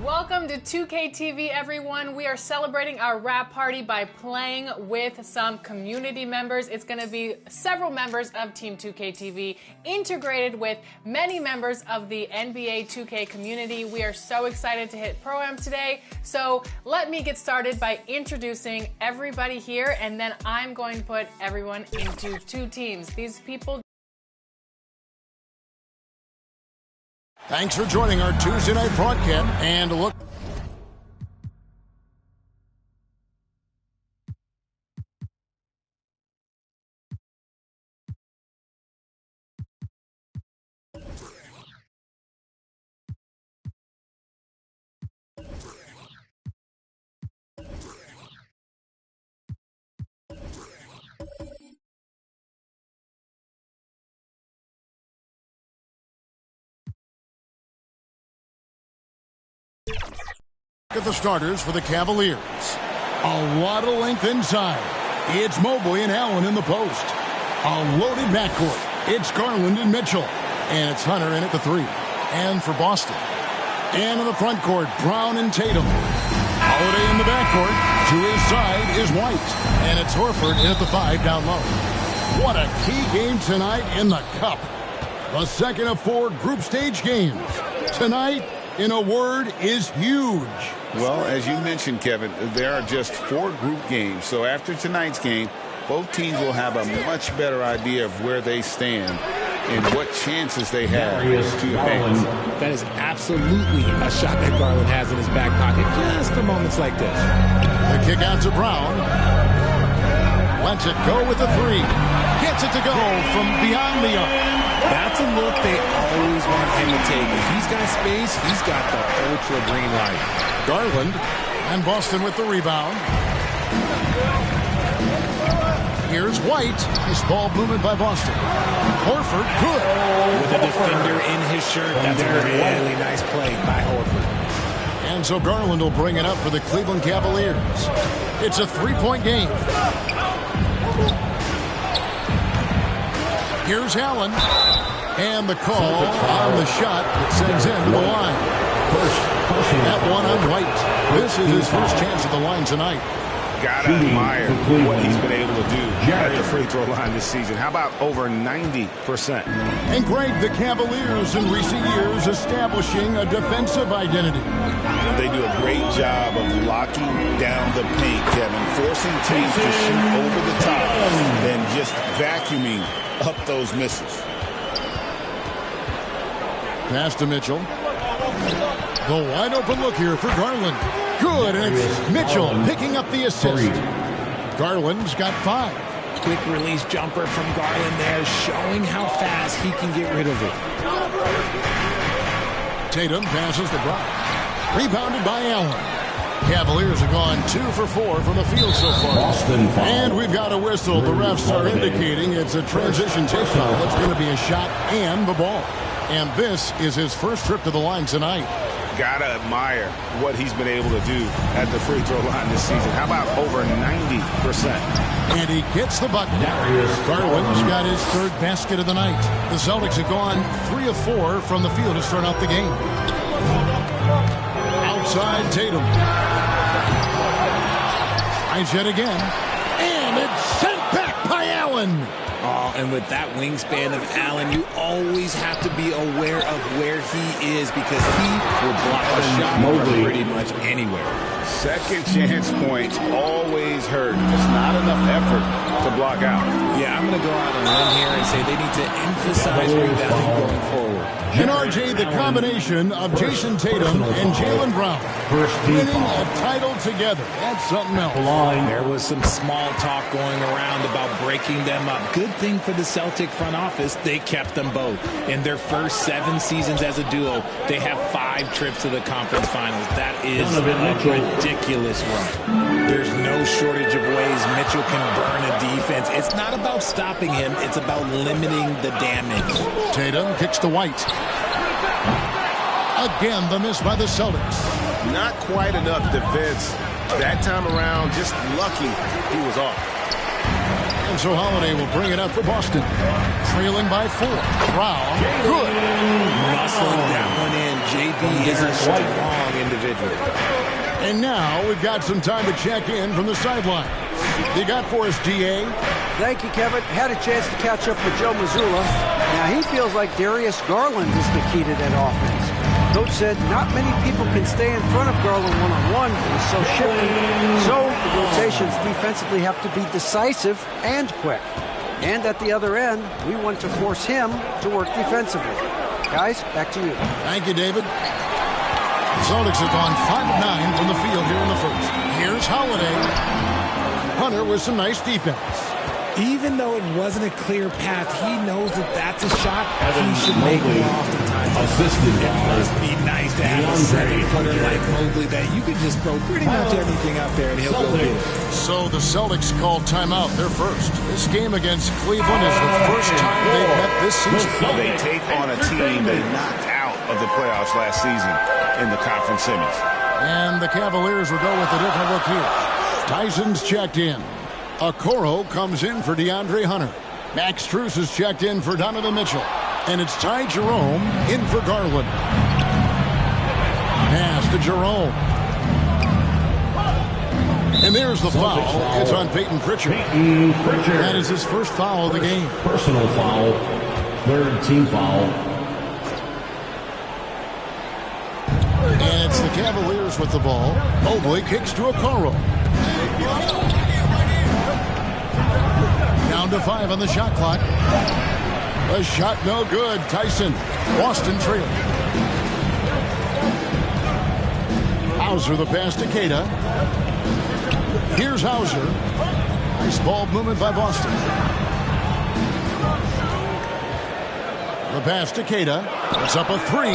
Welcome to 2K TV, everyone. We are celebrating our wrap party by playing with some community members. It's going to be several members of Team 2K TV integrated with many members of the NBA 2K community. We are so excited to hit Pro-Am today. So let me get started by introducing everybody here, and then I'm going to put everyone into two teams. These people. Thanks for joining our Tuesday night broadcast. And look. At the starters for the Cavaliers. A lot of length inside. It's Mobley and Allen in the post. A loaded backcourt. It's Garland and Mitchell. And it's Hunter in at the 3. And for Boston. And in the front court, Brown and Tatum. Holiday in the backcourt. To his side is White. And it's Horford in at the 5 down low. What a key game tonight in the Cup. The second of 4 group stage games. Tonight, in a word, is huge. Well, as you mentioned, Kevin, there are just 4 group games. So after tonight's game, both teams will have a much better idea of where they stand and what chances they have to advance. That is absolutely a shot that Garland has in his back pocket just for moments like this. The kick out to Brown. Lets it go with the 3. Gets it to go from beyond the arc. That's a look they always want him to take. If he's got space, he's got the ultra green light. Garland and Boston with the rebound. Here's White. This ball movement by Boston. Horford, good. With a defender in his shirt, that's a really nice play by Horford. And so Garland will bring it up for the Cleveland Cavaliers. It's a 3-point game. Here's Allen. And the call on the shot that sends him to the line. That one on White. This is his first chance at the line tonight. Gotta admire what he's been able to do at the free throw line this season. How about over 90%? And Greg, the Cavaliers in recent years establishing a defensive identity. They do a great job of locking down the paint, Kevin, forcing teams to shoot over the top and just vacuuming up those misses. Pass to Mitchell. The wide open look here for Garland. Good, and it's Mitchell picking up the assist. Garland's got 5. Quick release jumper from Garland there, showing how fast he can get rid of it. Tatum passes to Brown. Rebounded by Allen. Cavaliers have gone 2 for 4 from the field so far. And we've got a whistle. The refs are indicating it's a transition take foul. It's going to be a shot and the ball. And this is his first trip to the line tonight. Gotta admire what he's been able to do at the free throw line this season. How about over 90%? And he gets the bucket. Garland's got his 3rd basket of the night. The Celtics have gone 3 of 4 from the field to start out the game. Outside Tatum. Tries yet again. And it's sent back by Allen. Oh, and with that wingspan of Allen, you always have to be aware of where he is because he will block a shot from pretty much anywhere. Second chance points always hurt. Just not enough effort to block out. Yeah, I'm going to go out on a limb here and say they need to emphasize rebounding going forward. And RJ, the combination of Jason Tatum and Jaylen Brown winning a title together. That's something else. There was some small talk going around about breaking them up. Good thing for the Celtic front office, they kept them both. In their first 7 seasons as a duo, they have 5 trips to the conference finals. That is a ridiculous run. There's no shortage of ways Mitchell can burn a defense. It's not about stopping him. It's about limiting the damage. Tatum kicks to White. Again, the miss by the Celtics. Not quite enough defense that time around. Just lucky he was off. And so Holiday will bring it up for Boston. Trailing by 4. Brown. Good. Muscling that one in. JB is a strong individual. And now we've got some time to check in from the sideline. You got for us, GA? Thank you, Kevin. Had a chance to catch up with Joe Mazzulla. Now he feels like Darius Garland is the key to that offense. Coach said not many people can stay in front of Garland one-on-one. He's so shifty. So the rotations defensively have to be decisive and quick. And at the other end, we want to force him to work defensively. Guys, back to you. Thank you, David. The Celtics have gone 5 of 9 from the field here in the first. Here's Holiday. Hunter with some nice defense. Even though it wasn't a clear path, he knows that that's a shot he should make more oftentimes. It must be nice to have a 7-footer like Mobley that you could just throw pretty much anything out there and he'll go get it. So the Celtics called timeout. They're first. This game against Cleveland is the first time they've met this season. They take on a team they knocked out of the playoffs last season in the conference semis. And the Cavaliers will go with a different look here. Tyson's checked in. Okoro comes in for DeAndre Hunter. Max Strus is checked in for Donovan Mitchell. And it's Ty Jerome in for Garland. Pass to Jerome. And there's the foul. It's on Peyton Pritchard. That is his first foul of the game. Personal foul. Third team foul. And it's the Cavaliers with the ball. Mobley kicks to Okoro. Down to 5 on the shot clock. A shot no good. Tyson. Boston trail. Hauser the pass to Queta. Here's Hauser. Nice ball movement by Boston. The pass to Queta. It's up a 3.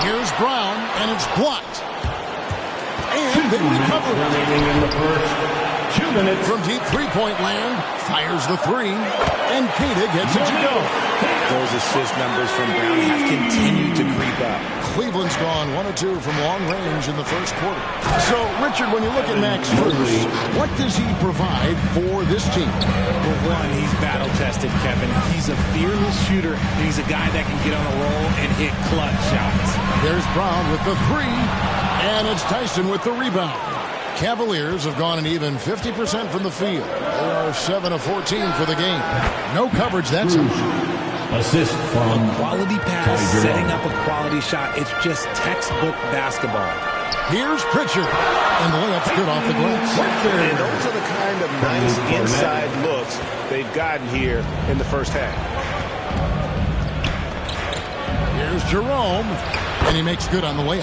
Here's Brown, and it's blocked. And they recover. Remaining in the first 2 minutes. From deep three-point land, fires the 3, and Queta gets it to go. Those assist numbers from Brown have continued to creep up. Cleveland's gone 1 of 2 from long range in the first quarter. So, Richard, when you look at Max Strus, what does he provide for this team? Well, one, he's battle-tested, Kevin. He's a fearless shooter, and he's a guy that can get on a roll and hit clutch shots. There's Brown with the 3, and it's Tyson with the rebound. Cavaliers have gone an even 50% from the field. They are 7 of 14 for the game. No coverage, that's it. Assist from a quality pass, setting up a quality shot. It's just textbook basketball. Here's Pritchard, and the layup's good off the glass. And those are the kind of nice inside looks they've gotten here in the first half. Here's Jerome, and he makes good on the layup.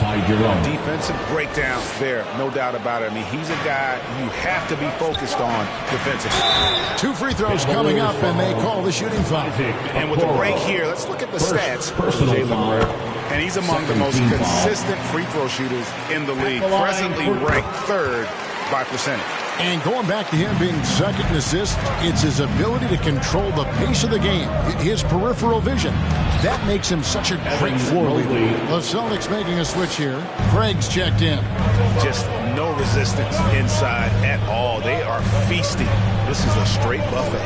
Defensive breakdown there, no doubt about it. I mean, he's a guy you have to be focused on defensively. 2 free throws coming up, and they call the shooting foul. And with the break here, let's look at the stats. And he's among the most consistent free throw shooters in the league, presently ranked 3rd by percentage. And going back to him being second in assists, it's his ability to control the pace of the game, his peripheral vision. That makes him such a great floor leader. The Celtics making a switch here. Craig's checked in. Just no resistance inside at all. They are feasting. This is a straight buffet.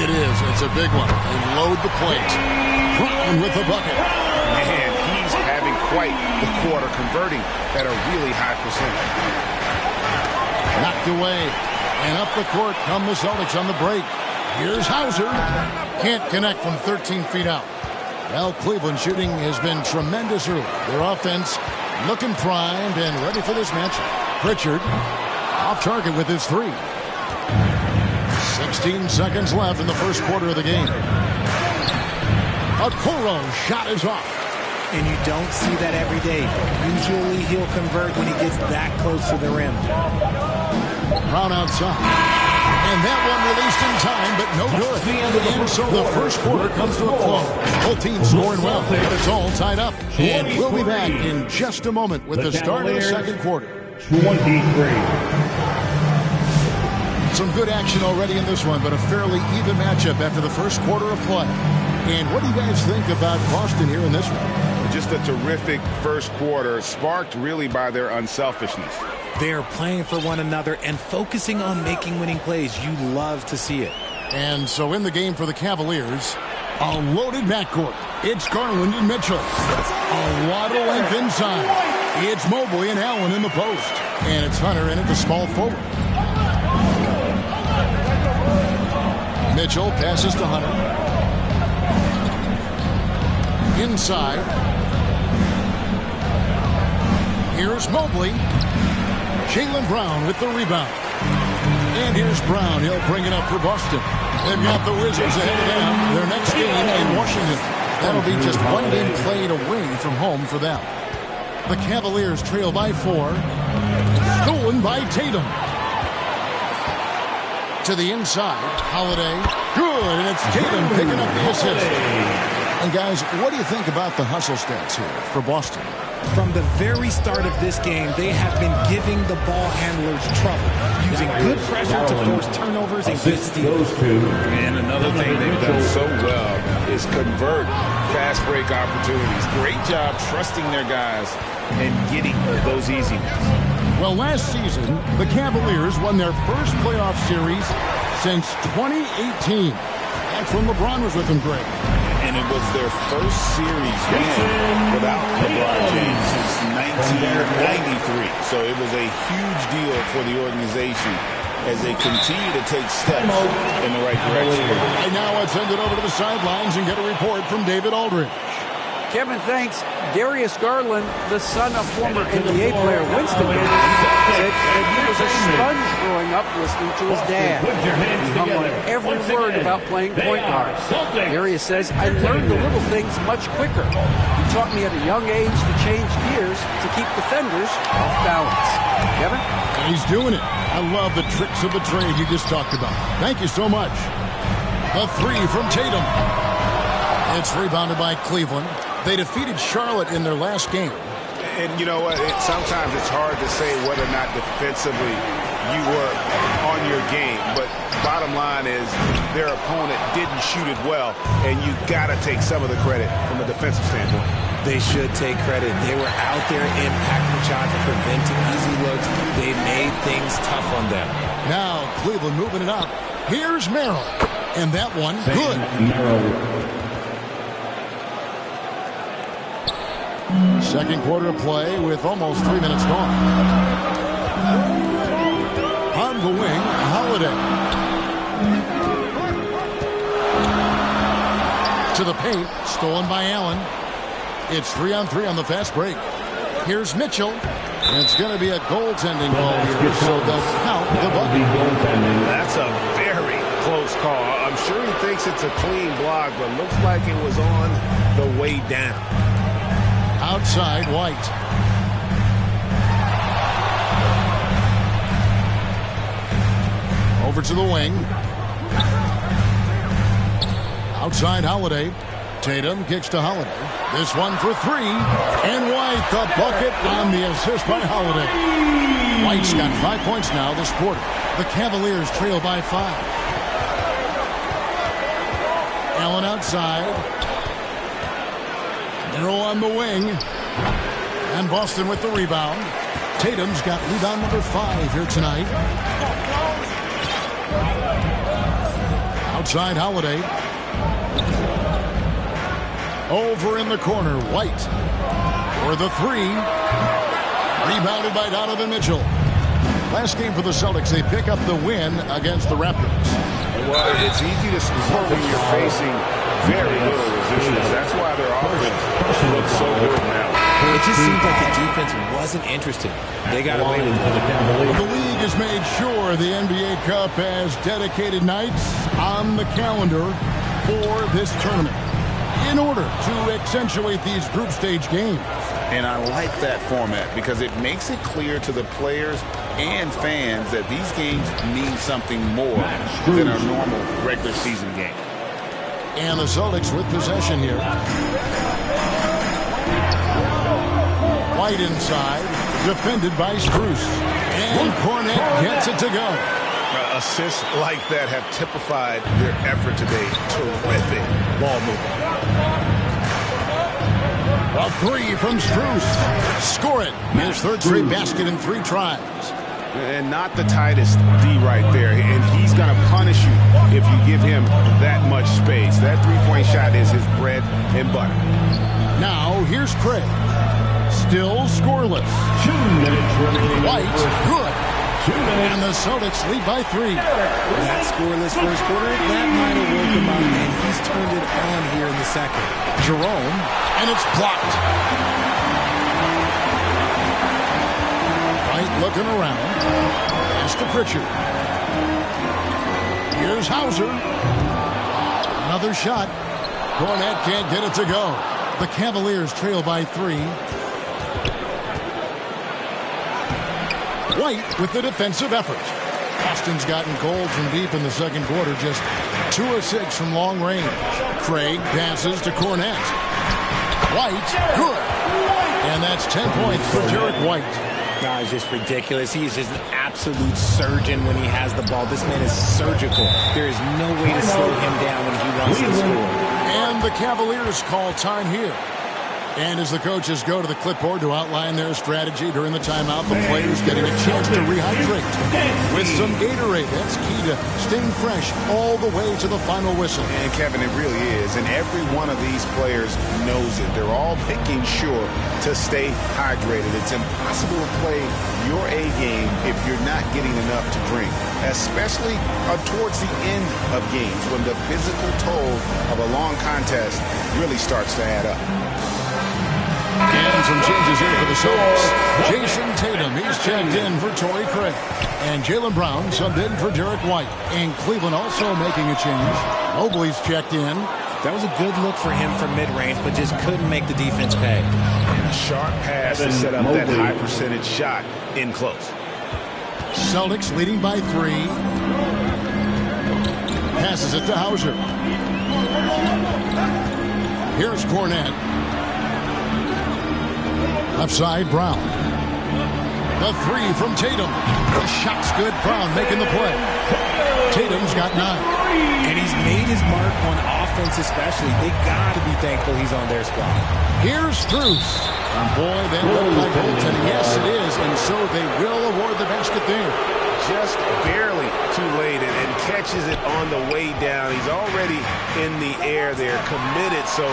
It is. It's a big one. They load the plate. Brown with the bucket. Man, he's having quite the quarter, converting at a really high percentage. Knocked away, and up the court come the Celtics on the break. Here's Hauser. Can't connect from 13 feet out. Well, Cleveland shooting has been tremendous early. Their offense looking primed and ready for this matchup. Pritchard off target with his 3. 16 seconds left in the first quarter of the game. Okoro shot is off. And you don't see that every day. Usually he'll convert when he gets that close to the rim. Brown outside. And that one released in time, but no good. And so the first quarter comes to a close. Both teams scoring well, but it's all tied up. And we'll be back in just a moment with the start of the second quarter. 23. Some good action already in this one, but a fairly even matchup after the first quarter of play. And what do you guys think about Boston here in this one? Just a terrific first quarter, sparked really by their unselfishness. They're playing for one another and focusing on making winning plays. You love to see it. And so in the game for the Cavaliers, a loaded backcourt. It's Garland and Mitchell. A lot of length inside. It's Mobley and Allen in the post. And it's Hunter in at the small forward. Mitchell passes to Hunter. Inside. Here's Mobley. Jaylen Brown with the rebound. And here's Brown. He'll bring it up for Boston. They've got the Wizards ahead of them. Their next game in Washington. That'll be just one game played away from home for them. The Cavaliers trail by 4. Stolen by Tatum. To the inside. Holiday. Good. And it's Tatum picking up the assist. And guys, what do you think about the hustle stats here for Boston? From the very start of this game, they have been giving the ball handlers trouble, using good pressure to force turnovers and good steals. And another thing they've done so well is convert fast break opportunities. Great job trusting their guys and getting those easy ones. Well, last season, the Cavaliers won their first playoff series since 2018. That's when LeBron was with them, Greg. And it was their first series win without LeBron James since 1993. So it was a huge deal for the organization as they continue to take steps in the right direction. And now let's send it over to the sidelines and get a report from David Aldridge. Kevin, thanks. Darius Garland, the son of former NBA player Winston Garland, said he was a sponge growing up listening to his dad. He hung on every word about playing point guard. Darius says, I learned the little things much quicker. He taught me at a young age to change gears to keep defenders off balance. Kevin? And he's doing it. I love the tricks of the trade you just talked about. Thank you so much. The 3 from Tatum. It's rebounded by Cleveland. They defeated Charlotte in their last game. And you know what? Sometimes it's hard to say whether or not defensively you were on your game. But bottom line is their opponent didn't shoot it well, and you got to take some of the credit from a defensive standpoint. They should take credit. They were out there impacting shots, preventing easy looks. They made things tough on them. Now Cleveland moving it up. Here's Merrill. And that one, good. Second quarter of play with almost 3 minutes gone. On the wing, Holiday. To the paint, stolen by Allen. It's 3-on-3 on the fast break. Here's Mitchell. It's going to be a goaltending call here, so they'll count the bucket. That's a very close call. I'm sure he thinks it's a clean block, but looks like it was on the way down. Outside, White. Over to the wing. Outside, Holiday. Tatum kicks to Holiday. This one for 3. And White, the bucket on the assist by Holiday. White's got 5 points now this quarter. The Cavaliers trail by 5. Allen outside. Merrill on the wing. And Boston with the rebound. Tatum's got rebound number 5 here tonight. Outside, Holiday. Over in the corner, White. For the 3. Rebounded by Donovan Mitchell. Last game for the Celtics, they pick up the win against the Raptors. Well, it's easy to score when you're facing very little resistance. That's why their offense looks so good now. It just seems like the defense wasn't interested. They got away with it. The league has made sure the NBA Cup has dedicated nights on the calendar for this tournament in order to accentuate these group stage games. And I like that format because it makes it clear to the players and fans that these games mean something more than a normal regular season game. And the Celtics with possession here. White inside, defended by Strus. And Cornette gets it to go. Assists like that have typified their effort today. Terrific ball movement. A three from Strus. Score it. His third straight basket in 3 tries. And not the tightest D right there. And he's going to punish you if you give him that much space. That three-point shot is his bread and butter. Now, here's Craig. Still scoreless. 2 minutes remaining. White, good. And the Celtics lead by 3. That scoreless first quarter, that might have woke him up, and he's turned it on here in the second. Jerome, and it's blocked. White looking around. Pass to Pritchard. Here's Hauser. Another shot. Cornette can't get it to go. The Cavaliers trail by 3. White with the defensive effort. Austin's gotten cold from deep in the second quarter, just 2 of 6 from long range. Craig passes to Cornette. White, good. And that's 10 points for Derek White. It's just ridiculous. He is just an absolute surgeon when he has the ball. This man is surgical. There is no way to slow him down when he wants to score. And the Cavaliers call time here. And as the coaches go to the clipboard to outline their strategy during the timeout, the players getting a chance to rehydrate with some Gatorade. That's key to staying fresh all the way to the final whistle. And Kevin, it really is. And every one of these players knows it. They're all making sure to stay hydrated. It's impossible to play your A game if you're not getting enough to drink, especially towards the end of games when the physical toll of a long contest really starts to add up. And some changes here for the Celtics. Jason Tatum, he's checked in for Torrey Craig. And Jaylen Brown subbed in for Derek White. And Cleveland also making a change. Mobley's checked in. That was a good look for him from mid-range, but just couldn't make the defense pay. And a sharp pass to set up that high percentage shot in close. Celtics leading by 3. Passes it to Hauser. Here's Cornette. Left side, Brown. The 3 from Tatum. The shot's good. Brown making the play. Tatum's got 9. And he's made his mark on offense especially. They got to be thankful he's on their squad. Here's Strus. And boy, that looked like goaltending. Yes, it is. And so they will award the basket there. Just barely too late and catches it on the way down. He's already in the air there, committed, so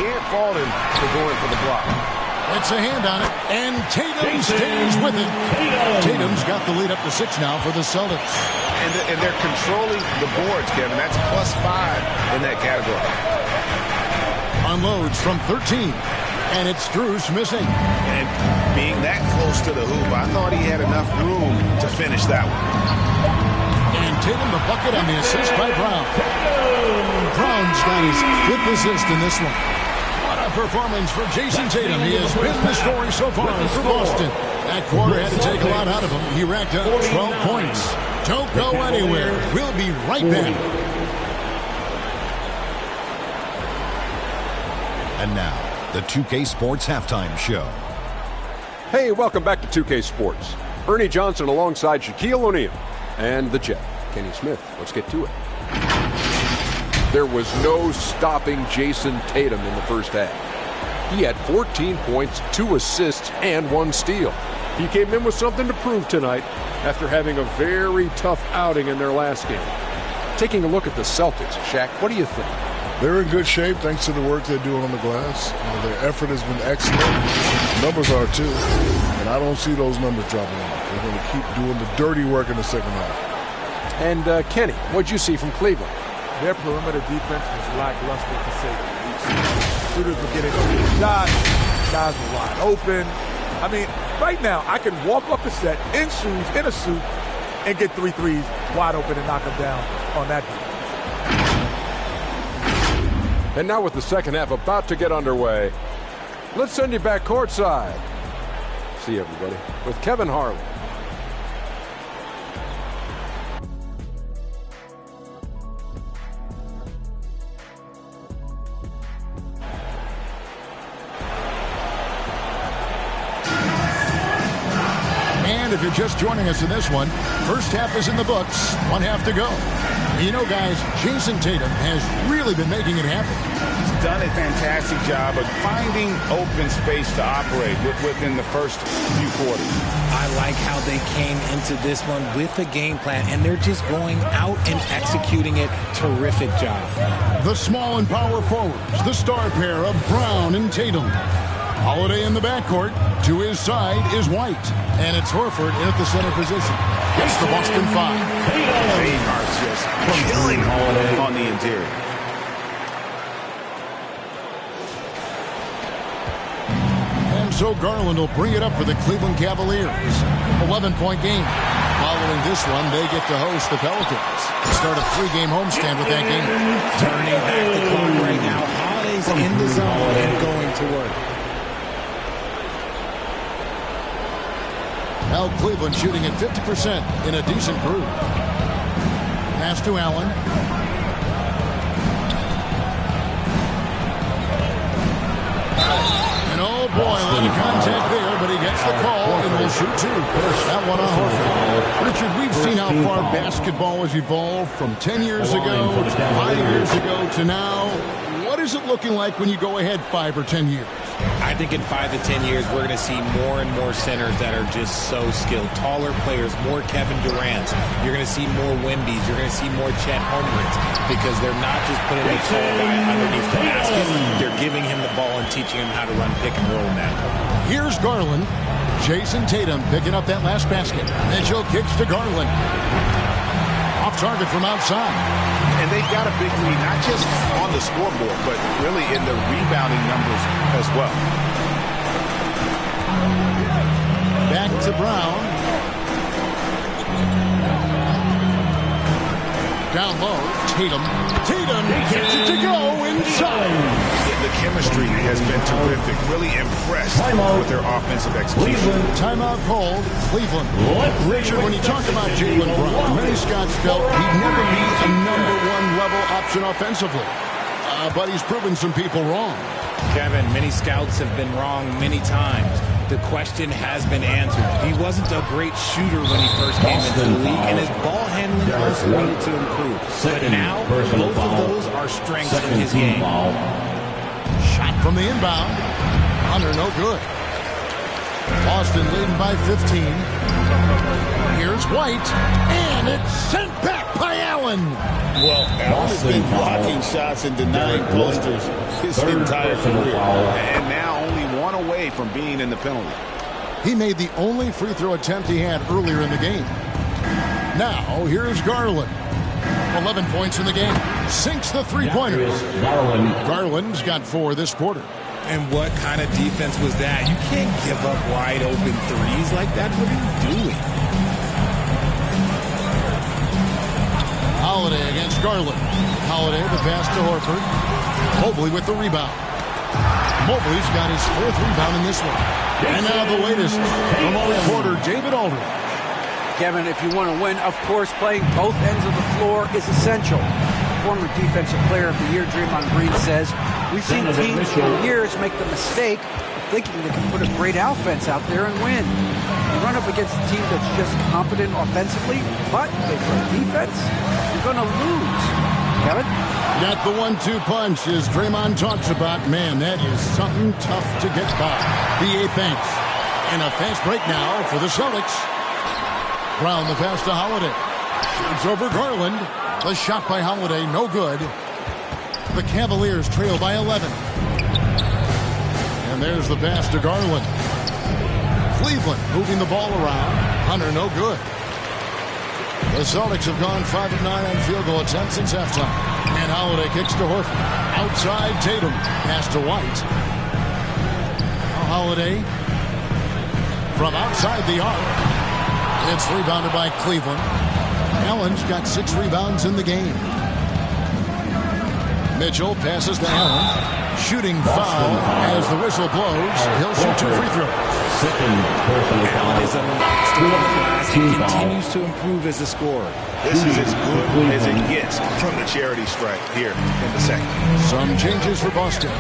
can't fault him for going for the block. It's a hand on it, and Tatum stays with it. Tatum's got the lead up to 6 now for the Celtics. And they're controlling the boards, Kevin. That's +5 in that category. Unloads from 13, and it's Strus missing. And being that close to the hoop, I thought he had enough room to finish that one. And Tatum the bucket on the assist by Brown. Brown's got his 5th assist in this one. Performance for Jason Tatum. He has been the story so far for Boston. That quarter had to take a lot out of him. He racked up 12 points. Don't go anywhere. We'll be right back. And now, the 2K Sports Halftime Show. Hey, welcome back to 2K Sports. Ernie Johnson alongside Shaquille O'Neal and the Jet, Kenny Smith. Let's get to it. There was no stopping Jason Tatum in the first half. He had 14 points, 2 assists, and 1 steal. He came in with something to prove tonight after having a very tough outing in their last game. Taking a look at the Celtics, Shaq, what do you think? They're in good shape thanks to the work they're doing on the glass. Their effort has been excellent. Numbers are too. And I don't see those numbers dropping off. They're going to keep doing the dirty work in the second half. And Kenny, what'd you see from Cleveland? Their perimeter defense was lackluster to say the least. Shooters were getting open shots. Guys were wide open. I mean, right now, I can walk up the set in shoes, in a suit, and get 3 threes wide open and knock them down on that defense. And now with the second half about to get underway, let's send you back courtside. See you, everybody, with Kevin Harlan. And if you're just joining us in this one, first half is in the books, 1 half to go. You know, guys, Jason Tatum has really been making it happen. He's done a fantastic job of finding open space to operate within the first few quarters. I like how they came into this one with a game plan, and they're just going out and executing it. Terrific job. The small and power forwards, the star pair of Brown and Tatum. Holiday in the backcourt. To his side is White. And it's Horford in at the center position. It's the Boston Five. They are just killing Holiday on the interior. And so Garland will bring it up for the Cleveland Cavaliers. 11-point game. Following this one, they get to host the Pelicans. Start a 3-game homestand with that game. Turning back the clock right now. Holiday's in the zone and going to work. Now Cleveland shooting at 50% in a decent group. Pass to Allen. And oh boy, a lot of contact there, but he gets the call and will shoot two. That one on Horford. Richard, we've seen how far basketball has evolved from 10 years ago to 5 years ago to now. What is it looking like when you go ahead 5 or 10 years? I think in 5 to 10 years, we're going to see more and more centers that are just so skilled. Taller players, more Kevin Durant's. You're going to see more Wemby's. You're going to see more Chet Holmgrens because they're not just putting the tall guy underneath the basket. They're giving him the ball and teaching him how to run pick and roll now. Here's Garland. Jason Tatum picking up that last basket. Mitchell kicks to Garland. Off target from outside. And they've got a big lead, not just on the scoreboard, but really in the rebounding numbers as well. Back to Brown. Down low, Tatum. Tatum gets it to go inside. The chemistry has been terrific. Really impressed with their offensive execution. Timeout called. Cleveland. Richard, when you talk about Jaylen Brown, many scouts felt he'd never be a #1 level option offensively. But he's proven some people wrong. Kevin, many scouts have been wrong many times. The question has been answered. He wasn't a great shooter when he first came into the league, and his ball handling also needed to improve. But now, both of those are strengths in his game. Shot from the inbound. Under, no good. Boston leading by 15. Here's White, and it's sent back by Allen. Well, Allen has been blocking shots and denying posters his entire career, and now only one away from being in the penalty. He made the only free throw attempt he had earlier in the game. Now, here's Garland. 11 points in the game. Sinks the three-pointer. Garland's got 4 this quarter. And what kind of defense was that? You can't give up wide open threes like that. What are you doing? Holiday against Garland. Holiday the pass to Horford. Mobley with the rebound. Mobley's got his 4th rebound in this one. And now the latest from our reporter, David Aldridge. Kevin, if you want to win, of course, playing both ends of the floor is essential. Former Defensive Player of the Year, Draymond Green, says, we've seen teams for years make the mistake of thinking they can put a great offense out there and win. You run up against a team that's just competent offensively, but they play defense, you're going to lose. Kevin? Got the 1-2 punch, as Draymond talks about. Man, that is something tough to get by. BA thanks. And a fast break now for the Celtics. Brown the pass to Holiday. Shoots over Garland. The shot by Holiday, no good. The Cavaliers trail by 11. And there's the pass to Garland. Cleveland moving the ball around. Hunter, no good. The Celtics have gone 5 of 9 on field goal attempts since halftime. And Holiday kicks to Horford. Outside Tatum. Pass to White. Now Holiday from outside the arc. It's rebounded by Cleveland. Allen's got 6 rebounds in the game. Mitchell passes to Allen. Shooting foul as the whistle blows. He'll shoot 2 free throws. Allen is a monster on the glass. He continues to improve as a scorer. This is as good as it gets from the charity stripe here in the second. Some changes for Boston.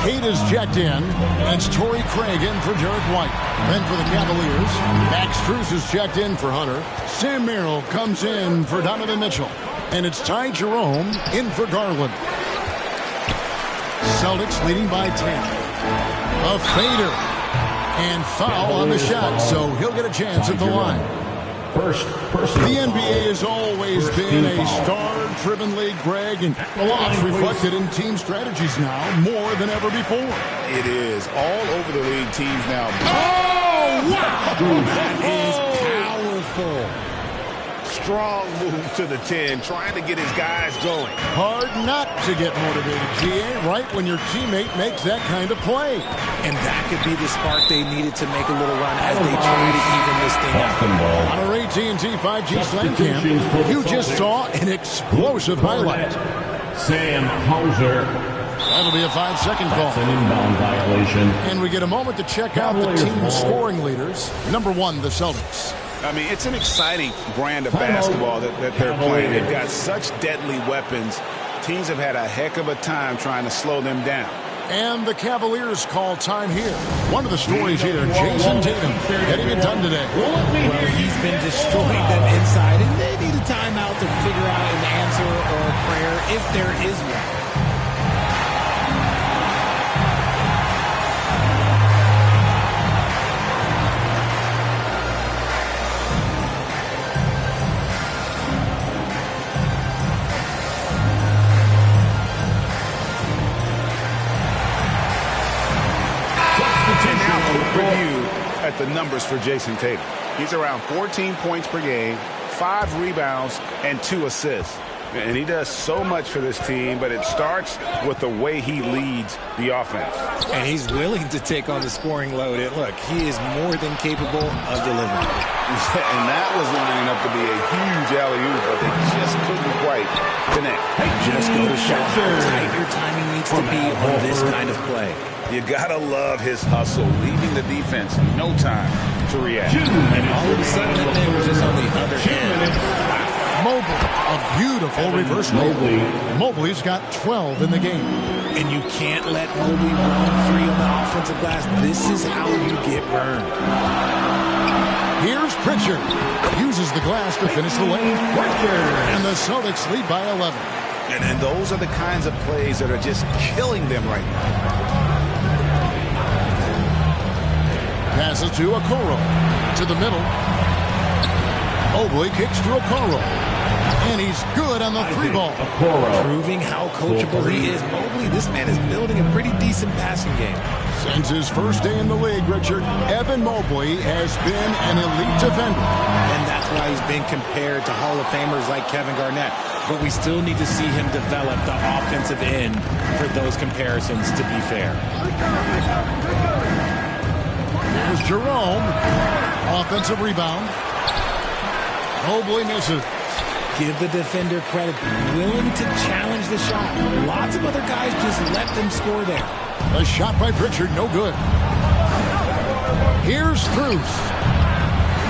Kate is checked in. It's Torrey Craig in for Jarrett White. Then for the Cavaliers, Max Strus is checked in for Hunter. Sam Merrill comes in for Donovan Mitchell. And it's Ty Jerome in for Garland. Celtics leading by 10. A fader. And foul on the shot, so he'll get a chance at the line. The NBA has always been a star-driven league, Greg, and the loss reflected in team strategies now more than ever before. It is. All over the league, teams now. Oh, wow! That is powerful. Strong move to the 10, trying to get his guys going. Hard not to get motivated, GA, right when your teammate makes that kind of play. And that could be the spark they needed to make a little run as they try to even this thing out. On our AT&T 5G Slam Cam, you just saw an explosive highlight. Sam Hauser. That'll be a 5-second call. That's an inbound violation. And we get a moment to check out the team scoring leaders. Number 1, the Celtics. I mean, it's an exciting brand of basketball that they're playing. They've got such deadly weapons. Teams have had a heck of a time trying to slow them down. And the Cavaliers call time here. One of the stories here, Jason Tatum getting it done today. Well, he's been destroying them inside, and they need a timeout to figure out an answer or a prayer if there is one. At the numbers for Jason Tatum. He's around 14 points per game, 5 rebounds, and 2 assists. And he does so much for this team, but it starts with the way he leads the offense. And he's willing to take on the scoring load. And look, he is more than capable of delivering. And that was lining up to be a huge alley-oop, but they just couldn't quite connect. Just go to show how tight your timing needs to be on this kind of play. You gotta love his hustle, leaving the defense no time to react. And all of a sudden, that man was just on the other end. Mobley, a beautiful reverse Mobley. Mobley's got 12 in the game. And you can't let Mobley run free on the offensive glass. This is how you get burned. Here's Pritchard. Uses the glass to finish the lane. And the Celtics lead by 11. And those are the kinds of plays that are just killing them right now. Passes to Okoro. To the middle. Mobley kicks to Okoro. And he's good on the 3-ball. Proving how coachable he is. Mobley, this man is building a pretty decent passing game. Since his first day in the league, Richard, Evan Mobley has been an elite defender. And that's why he's been compared to Hall of Famers like Kevin Garnett. But we still need to see him develop the offensive end for those comparisons to be fair. Here's Jerome. Offensive rebound. Mobley misses. Give the defender credit. Willing to challenge the shot. Lots of other guys just let them score there. A shot by Pritchard, no good. Here's Strus.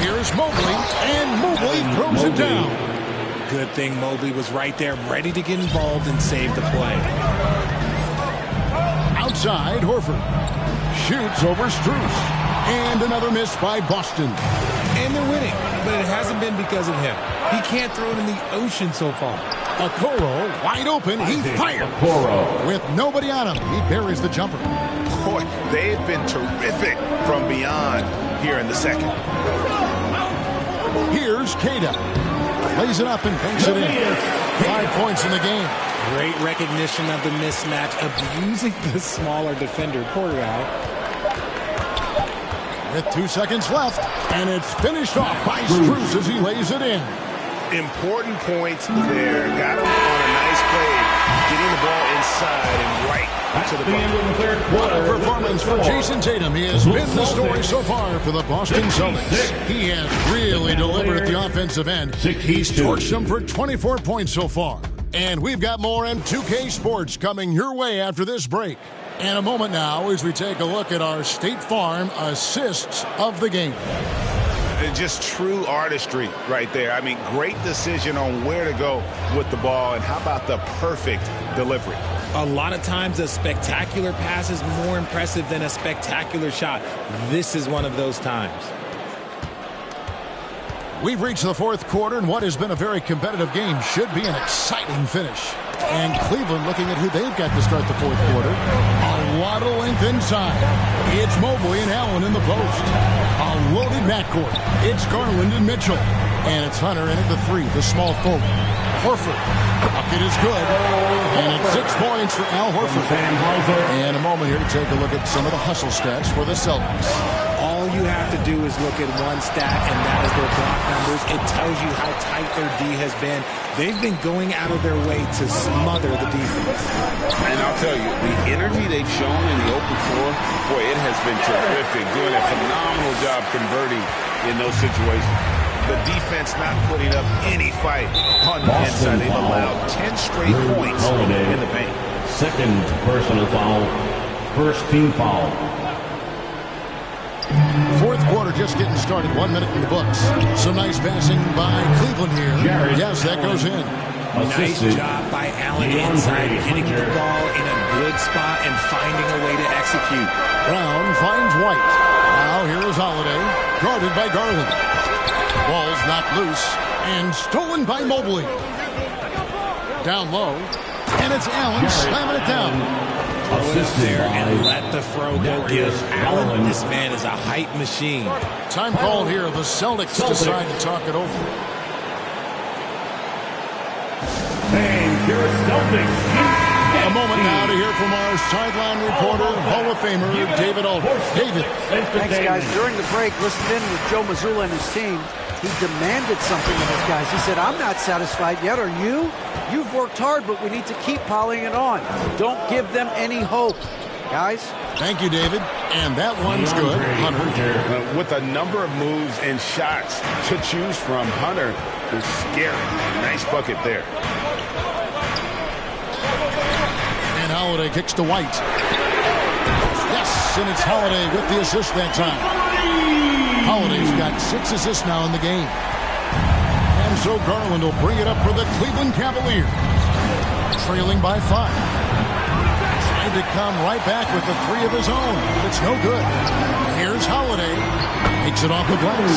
Here's Mobley, and Mobley throws it down. Good thing Mobley was right there, ready to get involved and save the play. Outside, Horford. Shoots over Strus. And another miss by Boston. And they're winning, but it hasn't been because of him. He can't throw it in the ocean so far. Okoro, wide open, he fires. With nobody on him, he buries the jumper. Boy, they've been terrific from beyond here in the second. Here's Cada. Lays it up and banks it in. 5 points in the game. Great recognition of the mismatch, abusing the smaller defender. Poor guy. With 2 seconds left, and it's finished off by Strus as he lays it in. Important points there. Got him on a nice play, getting the ball inside and right to the bucket. What a performance for Jason Tatum. He has been the story so far for the Boston Celtics. He has really delivered at the offensive end. He's torched them for 24 points so far. And we've got more M2K Sports coming your way after this break. And a moment now as we take a look at our State Farm assists of the game. Just true artistry right there. I mean, great decision on where to go with the ball, and how about the perfect delivery? A lot of times a spectacular pass is more impressive than a spectacular shot. This is one of those times. We've reached the fourth quarter, and what has been a very competitive game should be an exciting finish. And Cleveland looking at who they've got to start the fourth quarter. A lot of length inside. It's Mobley and Allen in the post. A loaded backcourt. It's Garland and Mitchell. And it's Hunter in at the three, the small forward. Horford. Bucket is good. And it's 6 points for Al Horford. And a moment here to take a look at some of the hustle stats for the Celtics. All you have to do is look at one stat, and that is their block numbers. It tells you how tight their D has been. They've been going out of their way to smother the defense. And I'll tell you, the energy they've shown in the open floor, boy, it has been terrific. Doing a phenomenal job converting in those situations. The defense not putting up any fight on the inside. They've allowed 10 straight points in the paint. Second personal foul. First team foul. Fourth quarter just getting started. 1 minute in the books. Some nice passing by Cleveland here. Yes, that goes in. Nice job by Allen inside, getting the ball in a good spot and finding a way to execute. Brown finds White. Now here is Holiday, guarded by Garland. Ball's knocked loose and stolen by Mobley. Down low, and it's Allen slamming it down. Put up there and let the throw go get Allen. This man is a height machine. Time called here. The Celtics decide to talk it over. And your Celtics. A moment now to hear from our sideline reporter, Hall of Famer David Aldridge. David. Thanks, guys. During the break, listened in with Joe Mazzulla and his team. He demanded something of his guys. He said, I'm not satisfied yet. Are you? You've worked hard, but we need to keep piling it on. Don't give them any hope. Guys? Thank you, David. And that one's good. Hunter. With a number of moves and shots to choose from, Hunter is scary. Nice bucket there. And Holiday kicks to White. Yes, and it's Holiday with the assist that time. Holiday's got 6 assists now in the game. And so Garland will bring it up for the Cleveland Cavaliers. Trailing by 5. Trying to come right back with the 3 of his own. It's no good. Here's Holiday. Takes it off the glass.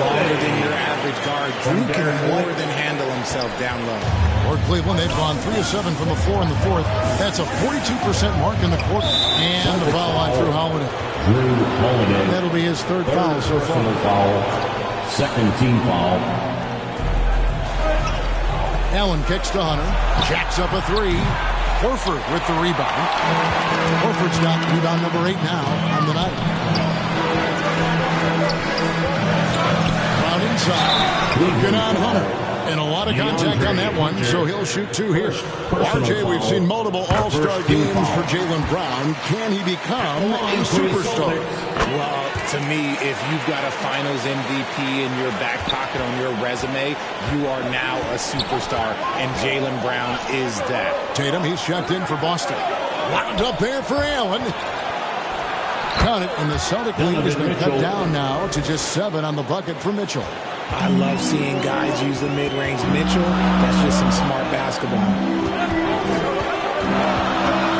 Longer than your average guard. Drew can more than handle himself down low. For Cleveland, they've gone 3 of 7 from the floor in the fourth. That's a 42% mark in the quarter. And the foul on Drew Holiday. And that'll be his 3rd foul so far. Second team foul. Allen kicks to Hunter. Jacks up a 3. Horford with the rebound. Horford's got rebound number 8 now on the night. Brown inside. Good on Hunter. And a lot of contact on that one, so he'll shoot 2 here. RJ, we've seen multiple all-star games for Jaylen Brown. Can he become a superstar? Well, to me, if you've got a finals MVP in your back pocket on your resume, you are now a superstar, and Jaylen Brown is that. Tatum, he's checked in for Boston. Wound up there for Allen. Count it, and the Celtic lead has been cut down now to just 7 on the bucket for Mitchell. I love seeing guys use the mid-range. Mitchell, that's just some smart basketball.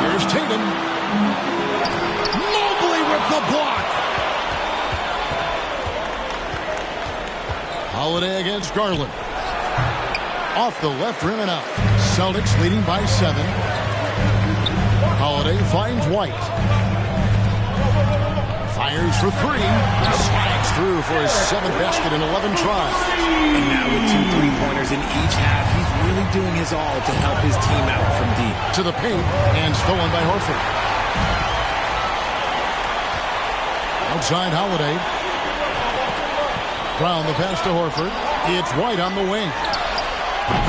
Here's Tatum. Mobley with the block. Holiday against Garland. Off the left rim and out. Celtics leading by 7. Holiday finds White. Fires for 3. Slides through for his 7th basket in 11 tries. And now with 2 3-pointers in each half, he's really doing his all to help his team out from deep. To the paint and stolen by Horford. Outside Holiday. Brown the pass to Horford. It's White on the wing.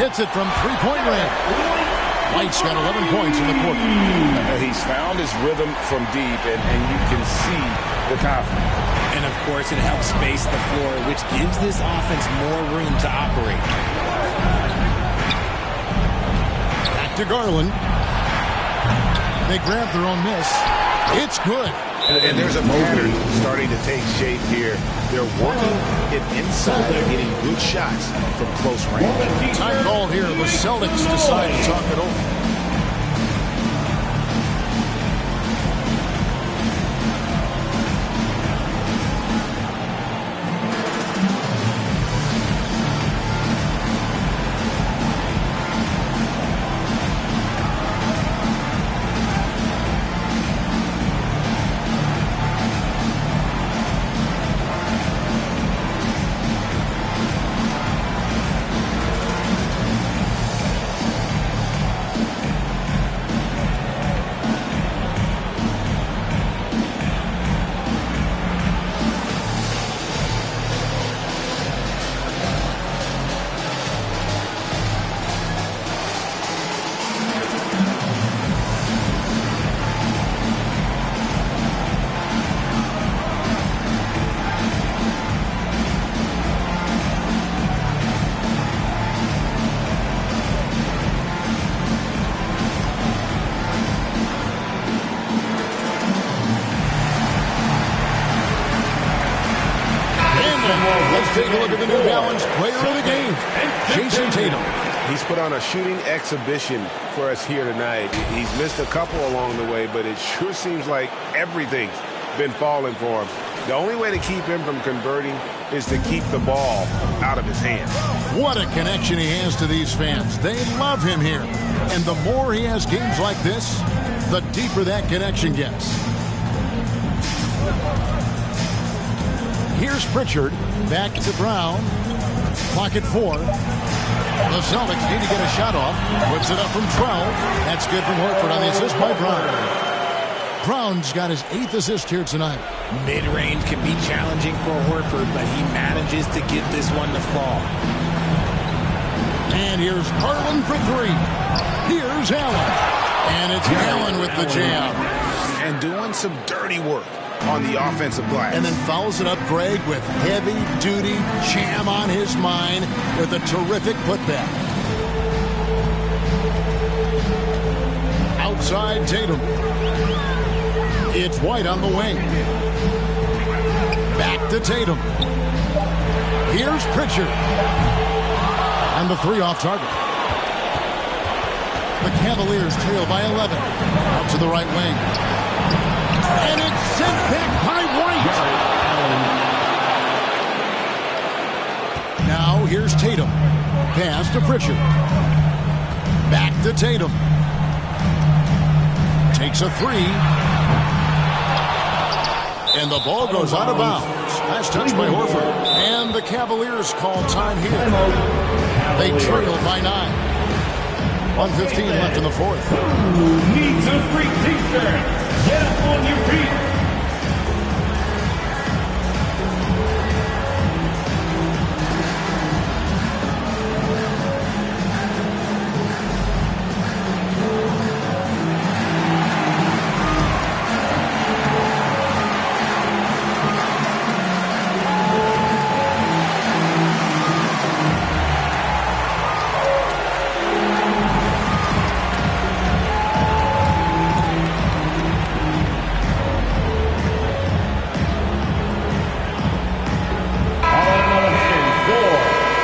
Hits it from 3-point range. White's got 11 points in the quarter. He's found his rhythm from deep, and you can see the confidence. And, of course, it helps space the floor, which gives this offense more room to operate. Back to Garland. They grab their own miss. It's good. And there's a pattern starting to take shape here. They're working it inside, getting good shots from close range. Time called here. The Celtics decide to talk it over. Let's take a look at the New Balance player of the game, Jason Tatum. He's put on a shooting exhibition for us here tonight. He's missed a couple along the way, but it sure seems like everything's been falling for him. The only way to keep him from converting is to keep the ball out of his hands. What a connection he has to these fans. They love him here. And the more he has games like this, the deeper that connection gets. Here's Pritchard. Back to Brown. Clock at 4. The Celtics need to get a shot off. Whips it up from 12. That's good from Horford on the assist by Brown. Brown's got his 8th assist here tonight. Mid-range can be challenging for Horford, but he manages to get this one to fall. And here's Garland for 3. Here's Allen. And it's Allen with the jam. And doing some dirty work on the offensive glass. And then fouls it up Greg with heavy-duty jam on his mind with a terrific putback. Outside Tatum. It's White on the wing. Back to Tatum. Here's Pritchard. And the 3 off target. The Cavaliers trail by 11. Out to the right wing. And it's sent back by White. Now here's Tatum. Pass to Pritchard. Back to Tatum. Takes a 3. And the ball goes out of bounds. Last touch by Horford. And the Cavaliers call time here. They trail by 9. 1:15 left in the 4th. Who needs a free t-shirt? Get up on your feet.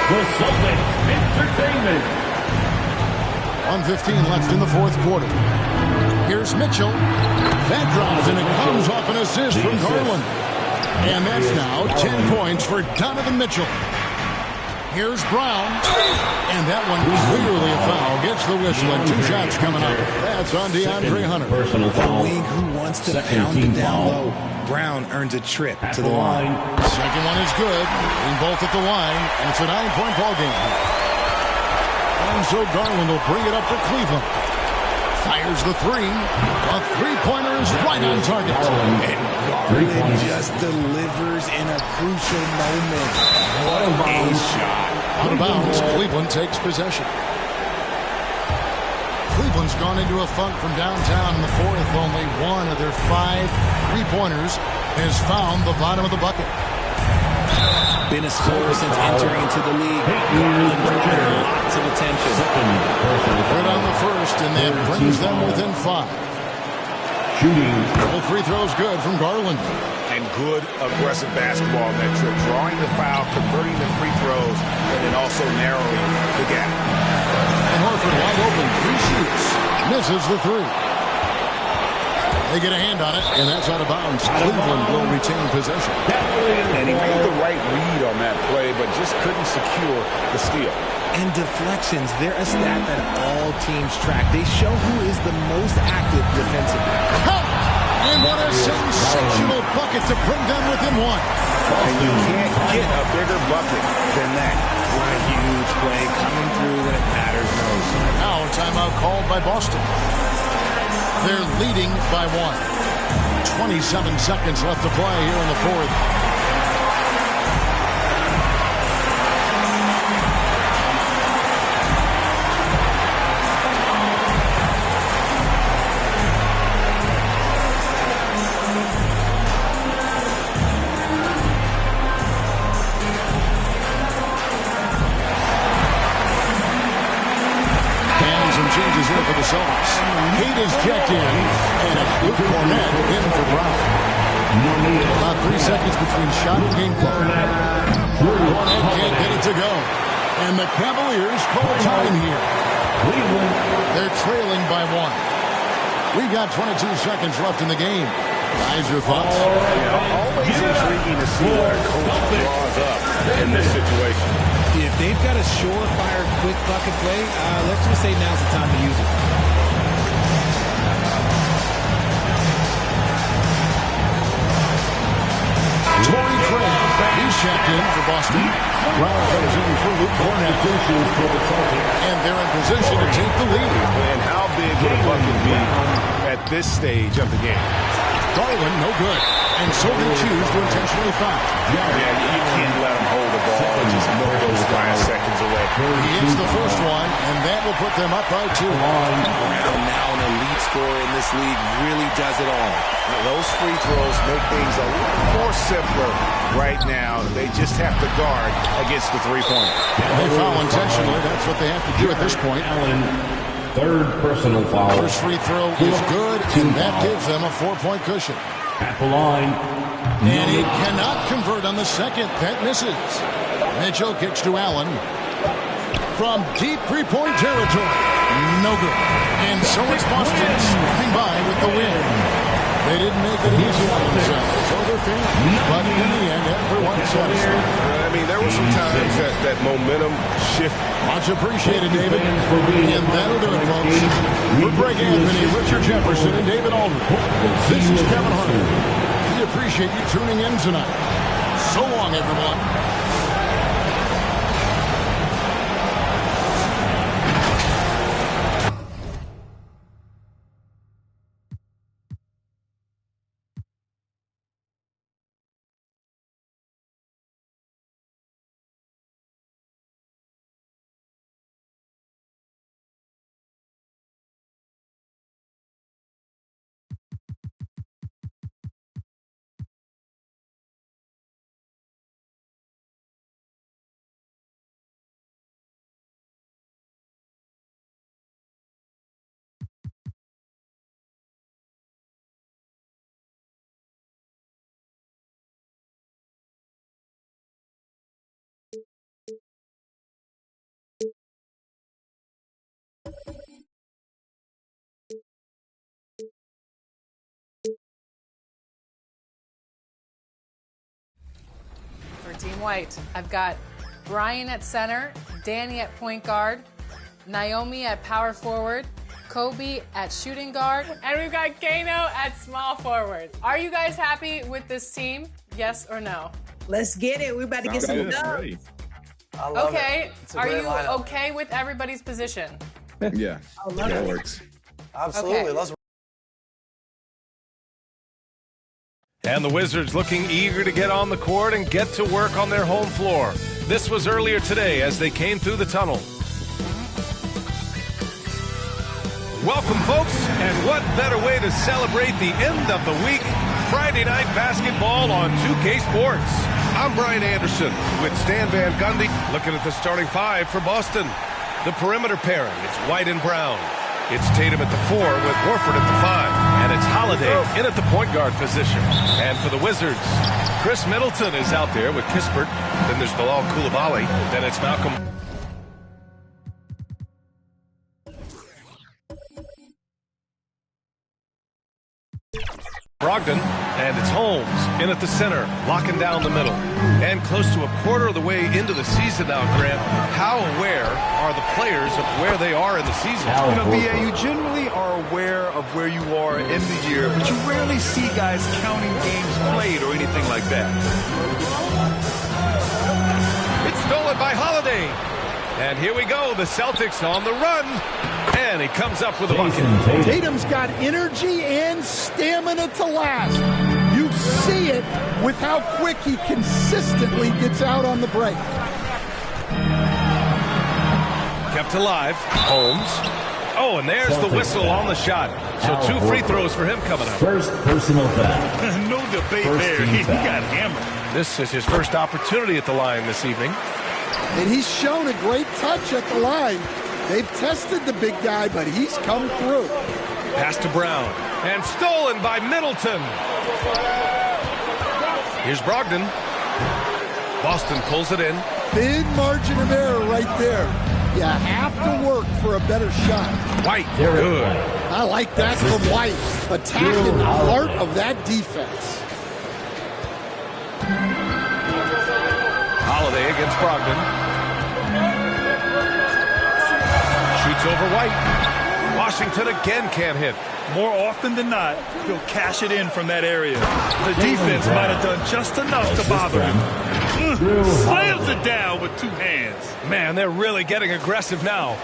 The Celtics Entertainment. 1:15 left in the 4th quarter. Here's Mitchell. That drops, and it comes off an assist from Garland. And that's now 10 points for Donovan Mitchell. Here's Brown. And that one clearly a foul. Gets the whistle, and 2 shots coming up. That's on DeAndre Hunter. Personal foul. The wing who wants to pound it down low. Brown earns a trip to the line. Second one is good. Being both at the line, and it's a 9-point ball game. And so Garland will bring it up for Cleveland. Fires the 3. A 3-pointer is right on target. And Garland just delivers in a crucial moment. What a shot. Out of bounds, Cleveland takes possession. Cleveland's gone into a funk from downtown in the 4th. Only one of their 5 3-pointers has found the bottom of the bucket. Been a scorer since entering into the league. Garland bringing lots of attention. Good on the first, and that brings them within 5. Shooting. The free throw's good from Garland. And good aggressive basketball on that trip. Drawing the foul, converting the free throws, and then also narrowing the gap. And Horford wide open. 3 shoots. Misses the 3. They get a hand on it, and that's out of bounds. Cleveland will retain possession. And he made the right read on that play, but just couldn't secure the steal. And deflections, they're a stat that all teams track. They show who is the most active defensively. And what a sensational bucket to bring them within 1. And you can't get a bigger bucket than that. What a huge play coming through when it matters most. Now a timeout called by Boston. They're leading by 1. 27 seconds left to play here in the 4th. Changes here for the Celtics. Kate is checked in, and it's Luke Cornett in for Brown. About 3 seconds between shot and game clock. Barnett can't get it to go. And the Cavaliers call time here. They're trailing by 1. We've got 22 seconds left in the game. Guys, your thoughts? Always intriguing to see what a coach draws up in this situation. If they've got a surefire quick bucket play, let's just say now's the time to use it. Torrey Craig, he's checked in for Boston. Brown comes in for Luke Cornett. And they're in position to take the lead. And how big would a bucket be at this stage of the game? Garland, no good. And so they choose to intentionally foul. Yeah, you can't let him hold the ball and just mill those 5 seconds away. He hits the first one, and that will put them up by 2. Brown, now an elite scorer in this league, really does it all. Those free throws make things a little more simpler right now. They just have to guard against the three-pointer. They foul intentionally. That's what they have to do at this point. Third personal foul. First free throw is good, and that gives them a 4-point cushion. At the line. And he cannot convert on the second. That misses. Mitchell kicks to Allen. From deep three-point territory. No good. And so it's Boston slipping by with the win. They didn't make it easy on themselves or their fans, but in the end, everyone's satisfied. I mean, there were some times that momentum shift. Much appreciated, David. And that'll do it, folks. For Greg Anthony, Richard Jefferson, and David Aldridge, this is Kevin Hunter. We appreciate you tuning in tonight. So long, everyone. Team White, I've got Brian at center, Danny at point guard, Naomi at power forward, Kobe at shooting guard, and we've got Kano at small forward. Are you guys happy with this team? Yes or no? Let's get it. We're about to get some dubs. Okay. Are you okay with everybody's position? Yeah. That works. Absolutely. Okay. Let's. And the Wizards looking eager to get on the court and get to work on their home floor. This was earlier today as they came through the tunnel. Welcome, folks, and what better way to celebrate the end of the week? Friday night basketball on 2K Sports. I'm Brian Anderson with Stan Van Gundy looking at the starting 5 for Boston. The perimeter pairing, it's White and Brown. It's Tatum at the 4 with Horford at the 5. And it's Holiday in at the point guard position. And for the Wizards, Chris Middleton is out there with Kispert. Then there's Bilal Coulibaly. Then it's Malcolm Brogdon, and it's Holmes in at the center, locking down the middle. And close to a quarter of the way into the season now, Grant, how aware are the players of where they are in the season? You know, BA, you generally are aware of where you are in the year, but you rarely see guys counting games played or anything like that. It's stolen by Holiday. And here we go, the Celtics on the run. And he comes up with a bucket. Tatum's got energy and stamina to last. You see it with how quick he consistently gets out on the break. Kept alive. Holmes. Oh, and there's the whistle on the shot. So 2 free throws for him coming up. First personal foul. No debate there. He got hammered. This is his first opportunity at the line this evening. And he's shown a great touch at the line. They've tested the big guy, but he's come through. Pass to Brown. And stolen by Middleton. Here's Brogdon. Boston pulls it in. Big margin of error right there. You have to work for a better shot. White, good. I like that from White. Attacking the heart of that defense. Holiday against Brogdon. Shoots over White. Washington again can't hit. More often than not, he'll cash it in from that area. The defense might have done just enough to bother him. Slams it down with two hands. Man, they're really getting aggressive now.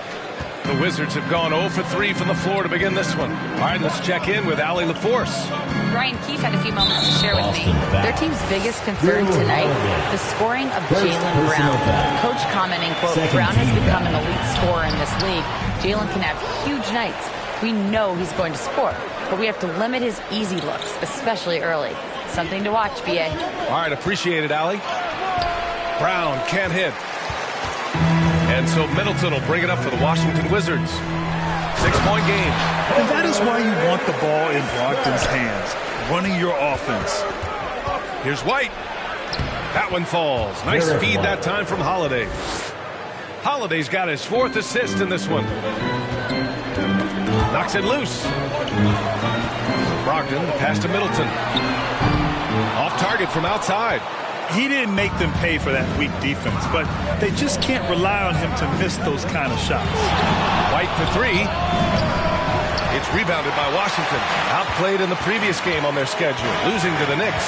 The Wizards have gone 0 for 3 from the floor to begin this one. All right, let's check in with Allie LaForce. Ryan Keefe had a few moments to share with me. Their team's biggest concern tonight, the scoring of Jaylen Brown. Coach commenting, quote, Brown has become an elite scorer in this league. Jaylen can have huge nights. We know he's going to score, but we have to limit his easy looks, especially early. Something to watch, BA. All right, appreciate it, Allie. Brown can't hit. And so Middleton will bring it up for the Washington Wizards. 6-point game. And that is why you want the ball in Brogdon's hands, running your offense. Here's White. That one falls. Nice feed that time from Holiday. Holiday's got his 4th assist in this one. Knocks it loose. Brogdon, the pass to Middleton. Off target from outside. He didn't make them pay for that weak defense, but they just can't rely on him to miss those kind of shots. White for 3. It's rebounded by Washington. Outplayed in the previous game on their schedule, losing to the Knicks.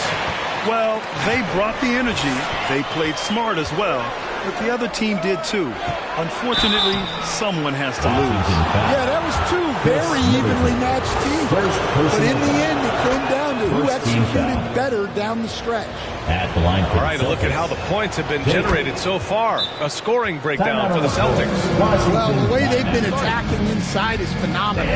Well, they brought the energy. They played smart as well, but the other team did too. Unfortunately, someone has to lose. Yeah, that was 2 very evenly matched teams. But in the end, it came down to who executed better down the stretch. At the line. All right, a look at how the points have been generated so far. A scoring breakdown for the Celtics. Well, the way they've been attacking inside is phenomenal.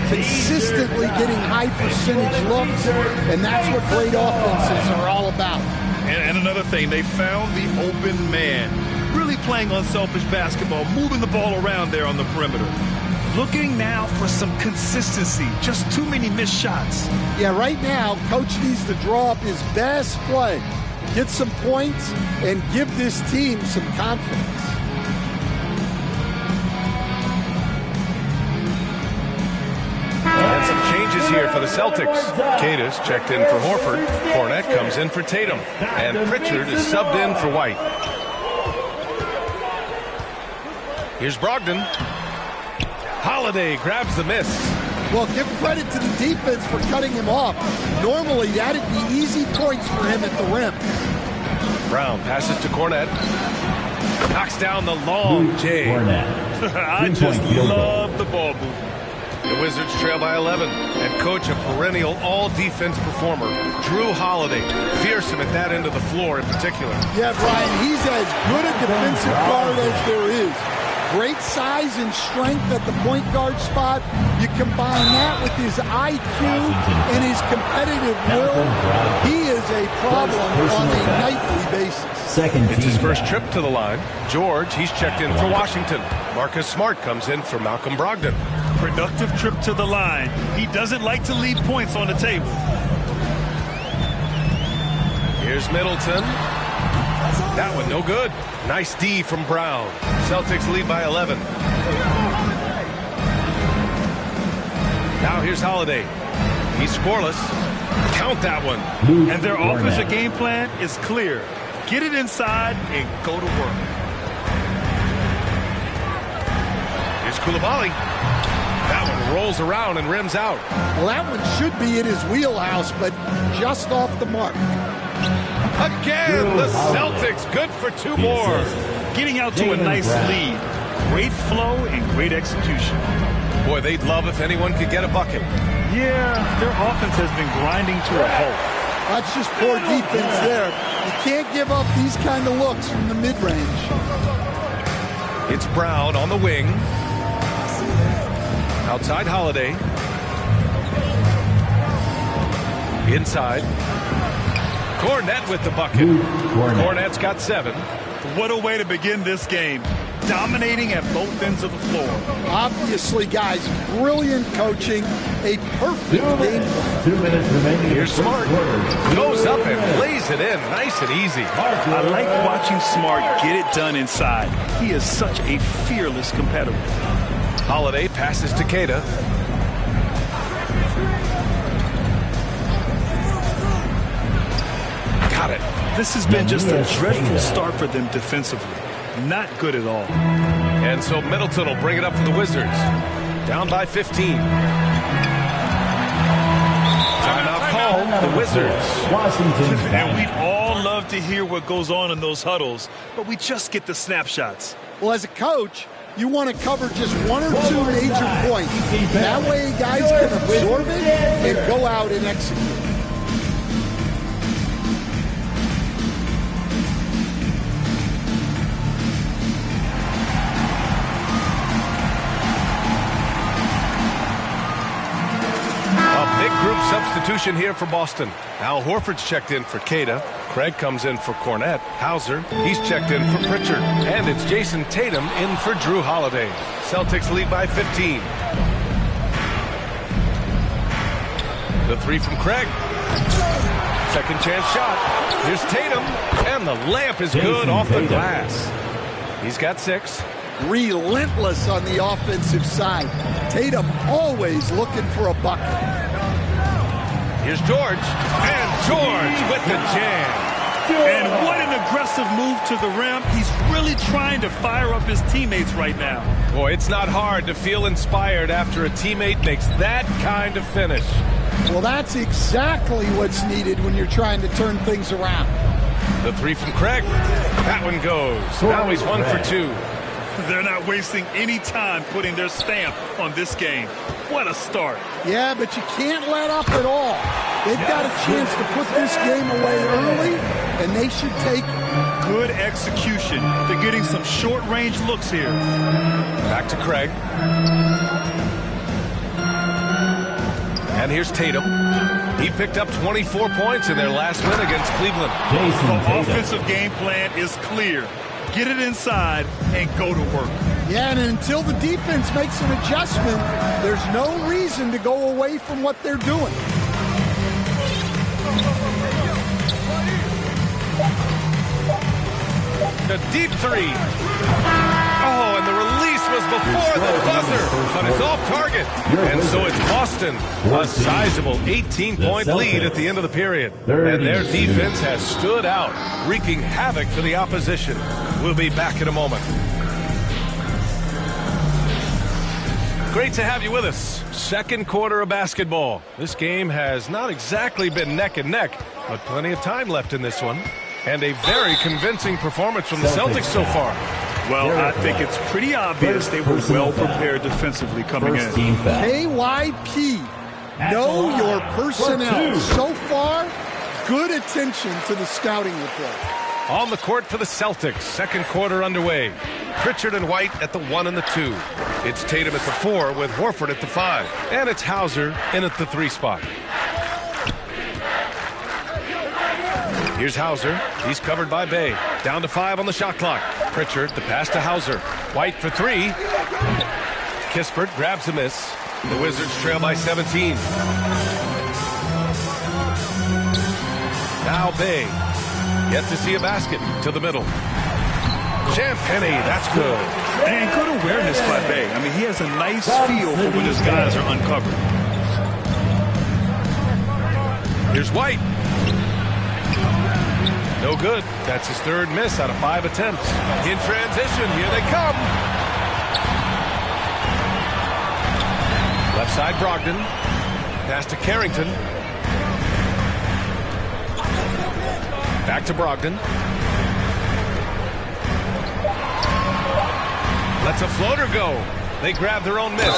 Consistently getting high percentage looks, and that's what great offenses are all about. And another thing, they found the open man. Really playing unselfish basketball, moving the ball around there on the perimeter. Looking now for some consistency. Just too many missed shots. Yeah, right now, Coach needs to draw up his best play, get some points, and give this team some confidence. And some changes here for the Celtics. Cadis checked in for Horford. Cornette comes in for Tatum. And Pritchard is subbed in for White. Here's Brogdon. Holiday grabs the miss. Well, give credit to the defense for cutting him off. Normally, that'd be easy points for him at the rim. Brown passes to Cornette. Knocks down the long J. I just love the ball movement. The Wizards trail by 11. And coach, a perennial all-defense performer, Drew Holiday. Fearsome at that end of the floor in particular. Yeah, Brian, he's as good a defensive guard as there is. Great size and strength at the point guard spot. You combine that with his IQ and his competitive will, he is a problem on a nightly basis. It's his first trip to the line. George, he's checked in for Washington. Marcus Smart comes in for Malcolm Brogdon. Productive trip to the line. He doesn't like to leave points on the table. Here's Middleton. That one no good. Nice D from Brown. Celtics lead by 11. Now here's Holiday. He's scoreless. Count that one. And their offensive game plan is clear. Get it inside and go to work. Here's Koulibaly. That one rolls around and rims out. Well, that one should be in his wheelhouse, but just off the mark. Again, the Celtics good for 2 more. Getting out to a nice lead. Great flow and great execution. Boy, they'd love if anyone could get a bucket. Yeah, their offense has been grinding to a halt. That's just poor defense there. You can't give up these kind of looks from the mid-range. It's Brown on the wing. Outside Holiday. Inside. Cornette with the bucket. Cornette's got 7. What a way to begin this game. dominating at both ends of the floor. Obviously, guys, brilliant coaching, a perfect game plan. 2 minutes remaining. Here's Smart. Goes up and lays it in nice and easy. I like watching Smart get it done inside. He is such a fearless competitor. Holiday passes to Keita. Got it. This has been just a dreadful start for them defensively. Not good at all. And so Middleton will bring it up for the Wizards. Down by 15. Timeout called. The Wizards. And we all love to hear what goes on in those huddles, but we just get the snapshots. Well, as a coach, you want to cover just one or two major points. That way guys can absorb it and go out and execute. Group substitution here for Boston. Al Horford's checked in for Keita. Craig comes in for Cornette. Hauser, he's checked in for Pritchard. And it's Jason Tatum in for Drew Holiday. Celtics lead by 15. The three from Craig. Second chance shot. Here's Tatum. And the layup is good off the glass. He's got 6. Relentless on the offensive side. Tatum always looking for a bucket. Here's George, and George with the jam. And what an aggressive move to the rim. He's really trying to fire up his teammates right now. Boy, it's not hard to feel inspired after a teammate makes that kind of finish. Well, that's exactly what's needed when you're trying to turn things around. The three from Craig. That one goes. Now he's 1 for 2. They're not wasting any time putting their stamp on this game. What a start. Yeah, but you can't let up at all. They've got a chance to put this game away early, and they should take it. Good execution. They're getting some short-range looks here. Back to Craig. And here's Tatum. He picked up 24 points in their last win against Cleveland. The offensive game plan is clear. Get it inside and go to work. Yeah, and until the defense makes an adjustment, there's no reason to go away from what they're doing. The deep three. Oh, and the release was before the buzzer, but it's off target. And so it's Boston, a sizable 18-point lead at the end of the period. And their defense has stood out, wreaking havoc for the opposition. We'll be back in a moment. Great to have you with us. Second quarter of basketball. This game has not exactly been neck and neck, but plenty of time left in this one. And a very convincing performance from the Celtics so far. Well, I think it's pretty obvious they were well prepared defensively coming in. KYP, know your personnel. So far, good attention to the scouting report. On the court for the Celtics, second quarter underway. Pritchard and White at the 1 and the 2. It's Tatum at the 4 with Horford at the 5. And it's Hauser in at the 3 spot. Here's Hauser. He's covered by Bay. Down to 5 on the shot clock. Pritchard, the pass to Hauser. White for 3. Kispert grabs a miss. The Wizards trail by 17. Now Bay. Yet to see a basket to the middle. Champagny, that's good. And good awareness by Bay. I mean, he has a nice feel for when his guys are uncovered. Here's White. No good. That's his 3rd miss out of 5 attempts. In transition, here they come. Left side, Brogdon. Pass to Carrington. Back to Brogdon. Lets a floater go. They grab their own miss.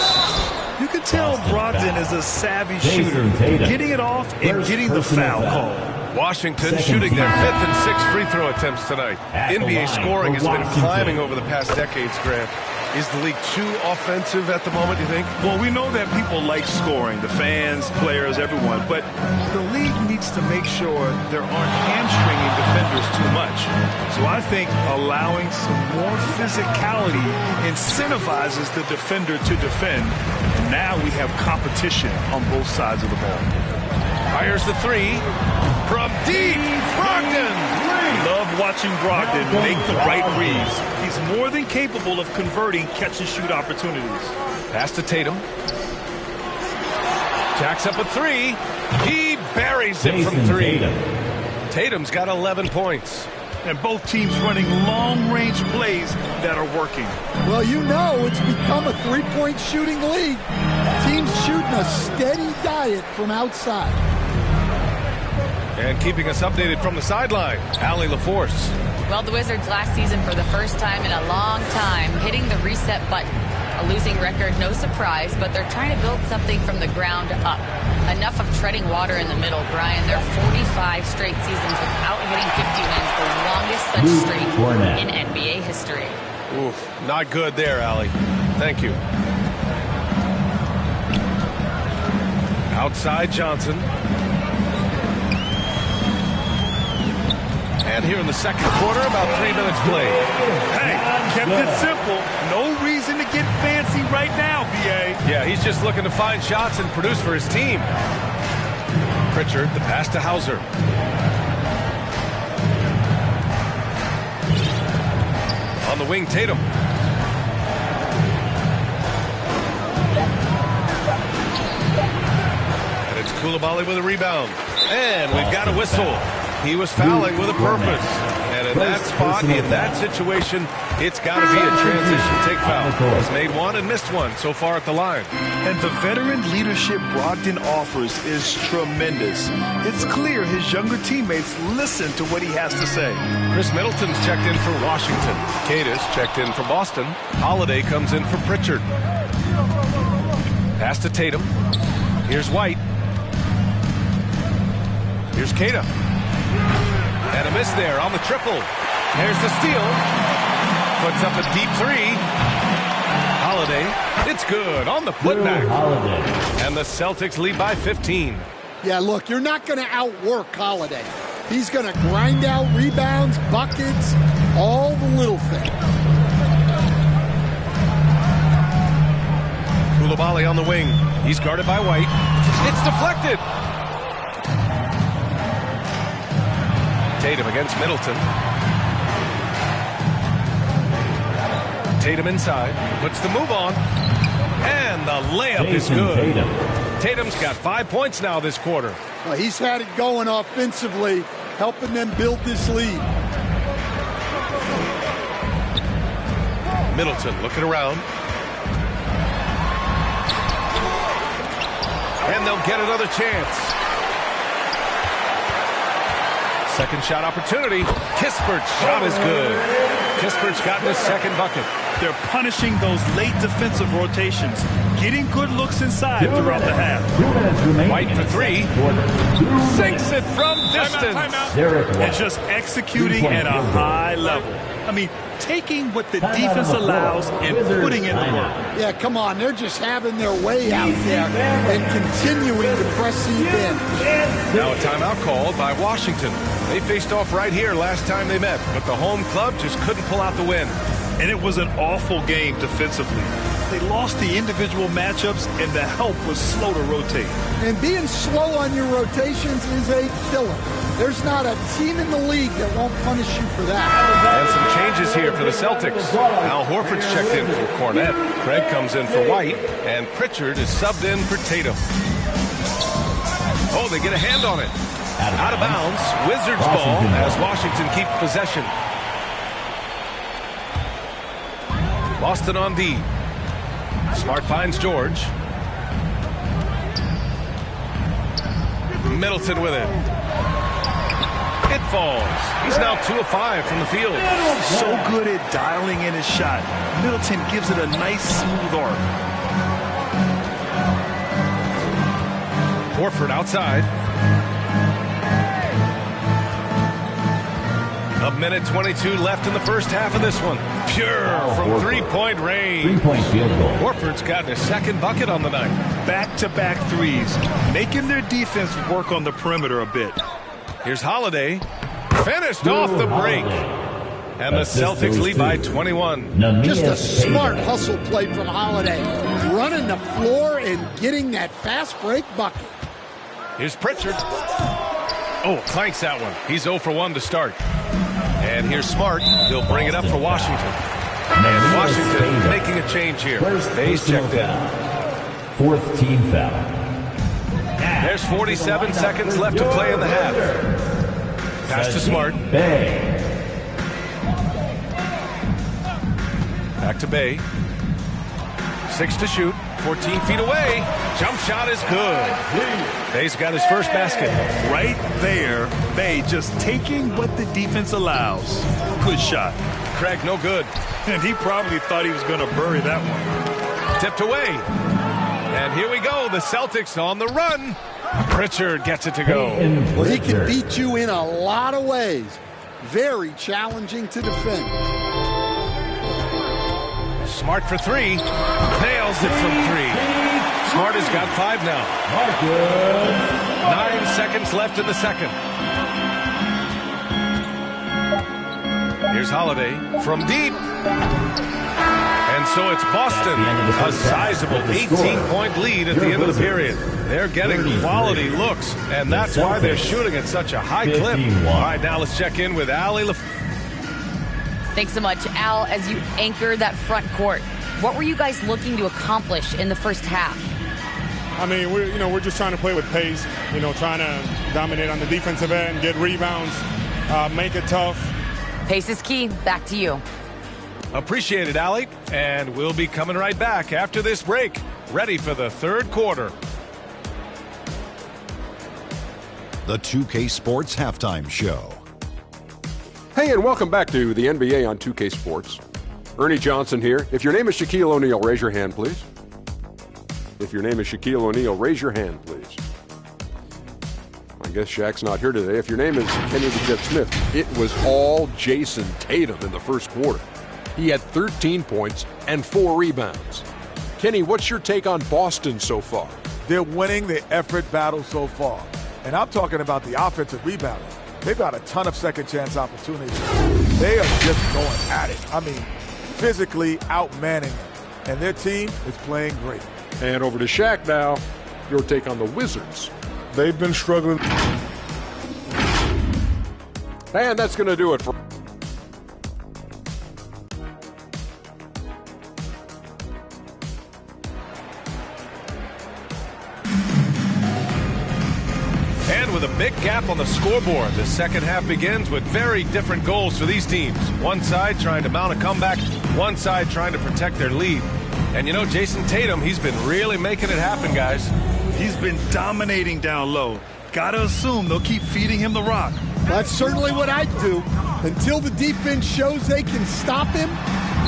You can tell Brogdon is a savvy shooter, getting it off and getting the foul call. Washington shooting their 5th and 6th free throw attempts tonight. NBA scoring has been climbing over the past decades, Grant. Is the league too offensive at the moment, you think? Well, we know that people like scoring, the fans, players, everyone, but the league needs to make sure there aren't hamstringing defenders too much. So I think allowing some more physicality incentivizes the defender to defend. And now we have competition on both sides of the ball. Fires the three from deep. Brogdon. Love watching Brogdon make the right reads. He's more than capable of converting catch-and-shoot opportunities. Pass to Tatum. Jacks up a three. He buries it from three. Tatum's got 11 points. And both teams running long-range plays that are working. Well, you know it's become a three-point shooting league. Teams shooting a steady diet from outside. And keeping us updated from the sideline, Allie LaForce. Well, the Wizards last season for the first time in a long time hitting the reset button. A losing record, no surprise, but they're trying to build something from the ground up. Enough of treading water in the middle, Brian. They're 45 straight seasons without hitting 50 wins, the longest such streak in NBA history. Oof, not good there, Allie. Thank you. Outside Johnson. And here in the second quarter, about 3 minutes played. Hey, kept it simple. No reason to get fancy right now, B.A. Yeah, he's just looking to find shots and produce for his team. Pritchard, the pass to Hauser. On the wing, Tatum. And it's Coulibaly with a rebound. And we've got a whistle. He was fouling with a purpose. And in that spot, in that situation, it's got to be a transition take foul. He's made one and missed one so far at the line. And the veteran leadership Brogdon offers is tremendous. It's clear his younger teammates listen to what he has to say. Chris Middleton's checked in for Washington. Cadis checked in for Boston. Holiday comes in for Pritchard. Pass to Tatum. Here's White. Here's Keita. And a miss there on the triple. There's the steal. Puts up a deep three. Holiday. It's good on the putback. And the Celtics lead by 15. Yeah, look, you're not going to outwork Holiday. He's going to grind out rebounds, buckets, all the little things. Coulibaly on the wing. He's guarded by White. It's deflected. Tatum against Middleton. Tatum inside. Puts the move on. And the layup is good. Tatum's got 5 points now this quarter. Well, he's had it going offensively, helping them build this lead. Middleton looking around. And they'll get another chance. Second shot opportunity. Kispert's shot is good. Kispert's gotten his second bucket. They're punishing those late defensive rotations, getting good looks inside throughout the half. White for three. Sinks it from distance. And just executing at a high level. I mean, taking what the defense allows and putting in the work. Yeah, come on. They're just having their way out there and continuing to press the advantage. Now a timeout called by Washington. They faced off right here last time they met, but the home club just couldn't pull out the win. And it was an awful game defensively. They lost the individual matchups, and the help was slow to rotate. And being slow on your rotations is a killer. There's not a team in the league that won't punish you for that. And some changes here for the Celtics. Al Horford's checked in for Cornette. Craig comes in for White, and Pritchard is subbed in for Tatum. Oh, they get a hand on it. Out of bounds. Wizards ball as Washington keeps possession. Boston on D. Smart finds George. Middleton with it. It falls. He's now 2 of 5 from the field. So good at dialing in his shot. Middleton gives it a nice smooth arc. Horford outside. A minute 22 left in the first half of this one. Pure from three-point range. 3-point field goal. Horford's gotten his second bucket on the night. Back-to-back threes, making their defense work on the perimeter a bit. Here's Holiday. Finished off the break. And the Celtics lead by 21. Just a smart hustle play from Holiday. Running the floor and getting that fast break bucket. Here's Pritchard. Oh, clanks that one. He's 0 for 1 to start. And here's Smart. He'll bring it up for Washington. And Washington making a change here. Bay's checked in. 4th team foul. There's 47 seconds left to play in the half. Pass to Smart. Bay. Back to Bay. 6 to shoot. 14 feet away. Jump shot is good. Bay's got his first basket. Right there, Bay just taking what the defense allows. Good shot. Craig, no good. And he probably thought he was going to bury that one. Tipped away. And here we go. The Celtics on the run. Pritchard gets it to go. Well, he can beat you in a lot of ways. Very challenging to defend. Smart for three. Nails it from three. Smart has got 5 now. 9 seconds left in the second. Here's Holiday from deep. And so it's Boston. A sizable 18-point lead at the end of the period. They're getting quality looks, and that's why they're shooting at such a high clip. All right, now let's check in with Allie LaForce. Thanks so much, Al. As you anchor that front court, what were you guys looking to accomplish in the first half? I mean, we're just trying to play with pace. Trying to dominate on the defensive end, get rebounds, make it tough. Pace is key. Back to you. Appreciate it, Allie. And we'll be coming right back after this break. Ready for the third quarter. The 2K Sports Halftime Show. Hey, and welcome back to the NBA on 2K Sports. Ernie Johnson here. If your name is Shaquille O'Neal, raise your hand, please. If your name is Shaquille O'Neal, raise your hand, please. I guess Shaq's not here today. If your name is Kenny the Jet Smith, it was all Jason Tatum in the first quarter. He had 13 points and 4 rebounds. Kenny, what's your take on Boston so far? They're winning the effort battle so far. And I'm talking about the offensive rebounding. They've got a ton of second-chance opportunities. They are just going at it. I mean, physically outmanning them. And their team is playing great. And over to Shaq now. Your take on the Wizards. They've been struggling. And that's going to do it for... And with a big gap on the scoreboard, the second half begins with very different goals for these teams. One side trying to mount a comeback, one side trying to protect their lead. And you know, Jason Tatum, he's been really making it happen, guys. He's been dominating down low. Gotta assume they'll keep feeding him the rock. That's certainly what I'd do. Until the defense shows they can stop him,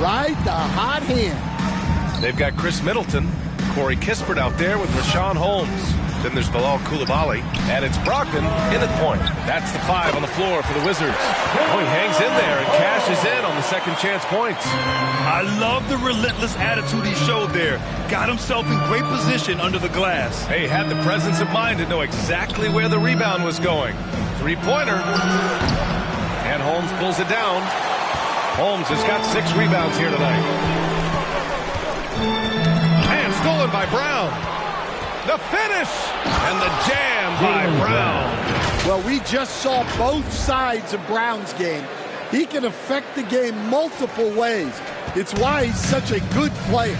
ride the hot hand. They've got Chris Middleton, Corey Kispert out there with Rashawn Holmes. Then there's Bilal Coulibaly, and it's Brogdon in at point. That's the 5 on the floor for the Wizards. Oh, he hangs in there and cashes in on the second chance points. I love the relentless attitude he showed there. Got himself in great position under the glass. Hey, had the presence of mind to know exactly where the rebound was going. Three-pointer. And Holmes pulls it down. Holmes has got 6 rebounds here tonight. And stolen by Brown. The finish and the jam by Brown. Well, we just saw both sides of Brown's game. He can affect the game multiple ways. It's why he's such a good player.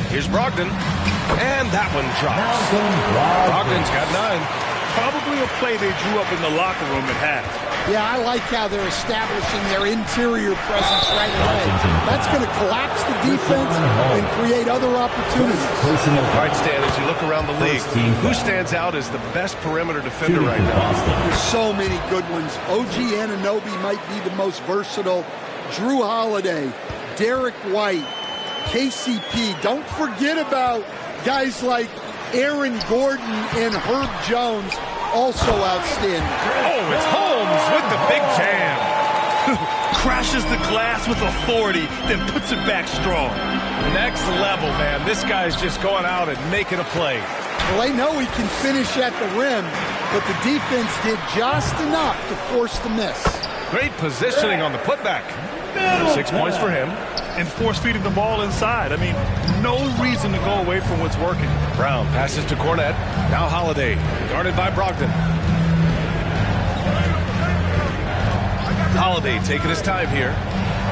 Here's Brogdon, and that one drops. Brogdon's got 9. Probably a play they drew up in the locker room at half. Yeah, I like how they're establishing their interior presence right away. That's going to collapse the defense and create other opportunities. All right, Stan, as you look around the league, who stands out as the best perimeter defender right now? There's so many good ones. OG Anunoby might be the most versatile. Drew Holiday, Derek White, KCP. Don't forget about guys like Aaron Gordon and Herb Jones, also outstanding. Oh, it's Holmes with the big jam. Crashes the glass with authority, then puts it back strong. Next level, man. This guy's just going out and making a play. Well, they know he can finish at the rim, but the defense did just enough to force the miss. Great positioning on the putback. 6 points for him. And force feeding the ball inside. I mean, no reason to go away from what's working. Brown passes to Cornette. Now Holiday, guarded by Brogdon. Holiday taking his time here.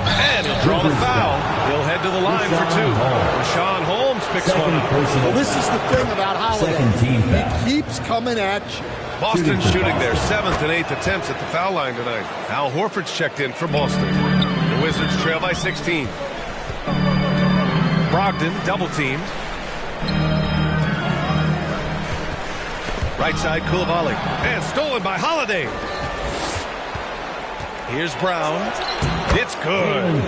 And he'll draw the foul. He'll head to the line for 2. Rashawn Holmes picks one up. Well, this is the thing about Holiday. He keeps coming at you. Boston shooting their 7th and 8th attempts at the foul line tonight. Al Horford's checked in for Boston. The Wizards trail by 16. Brogdon double-teamed. Right side, Koulibaly. And stolen by Holiday. Here's Brown. It's good.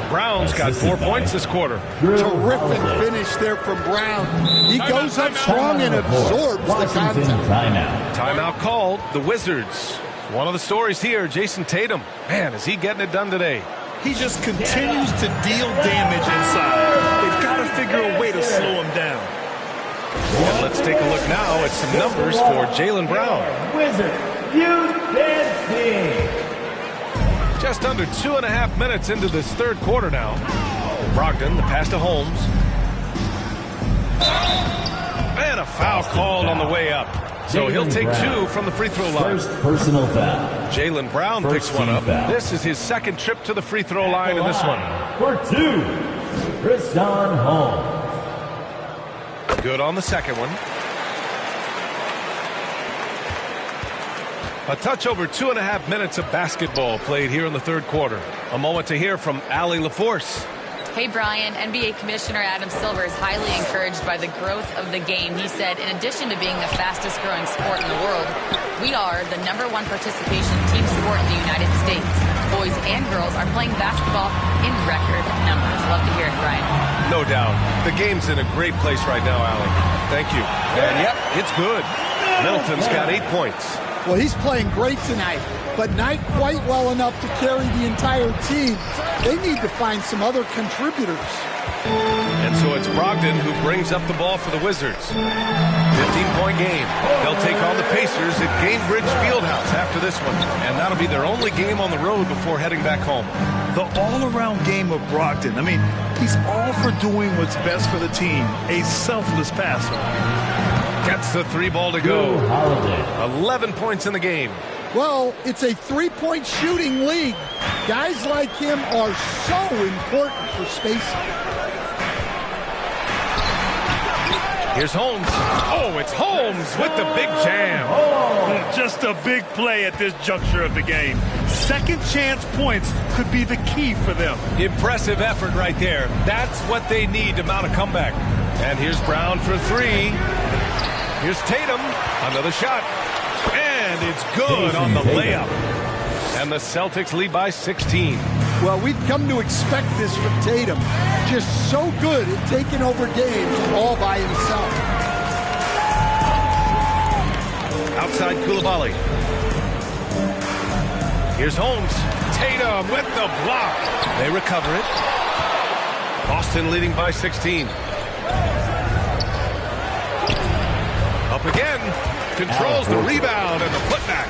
Brown's got 4 points this quarter. Terrific finish there from Brown. He goes up strong and absorbs the contact. Timeout called. The Wizards. One of the stories here, Jason Tatum. Man, is he getting it done today? He just continues to deal damage inside. They've got to figure a way to slow him down. And let's take a look now at some numbers for Jaylen Brown. Wizard, you dancing. Just under 2.5 minutes into this third quarter now. Brogdon, the pass to Holmes. And a foul called on the way up. So he'll take 2 from the free throw line. First personal foul. Jaylen Brown picks one up. This is his second trip to the free throw line in this one. For 2, Rashawn Holmes. Good on the second one. A touch over 2.5 minutes of basketball played here in the third quarter. A moment to hear from Allie LaForce. Hey, Brian, NBA Commissioner Adam Silver is highly encouraged by the growth of the game. He said, in addition to being the fastest growing sport in the world, we are the #1 participation team sport in the United States. Boys and girls are playing basketball in record numbers. Love to hear it, Brian. No doubt. The game's in a great place right now, Allie. Thank you. And yep, it's good. Middleton's got 8 points. Well, he's playing great tonight, but not quite well enough to carry the entire team. They need to find some other contributors. And so it's Brogdon who brings up the ball for the Wizards. 15-point game. They'll take on the Pacers at Gainbridge Fieldhouse after this one. And that'll be their only game on the road before heading back home. The all-around game of Brogdon. I mean, he's all for doing what's best for the team. A selfless passer. Gets the 3 ball to go. 11 points in the game. Well, it's a 3-point shooting league. Guys like him are so important for spacing. Here's Holmes. Oh, it's Holmes with the big jam. Oh, just a big play at this juncture of the game. Second chance points could be the key for them. Impressive effort right there. That's what they need to mount a comeback. And here's Brown for 3. Here's Tatum. Another shot. And it's good on the layup. And the Celtics lead by 16. Well, we've come to expect this from Tatum. Just so good at taking over games all by himself. Outside Koulibaly. Here's Holmes. Tatum with the block. They recover it. Boston leading by 16. Up again. Controls the rebound and the putback.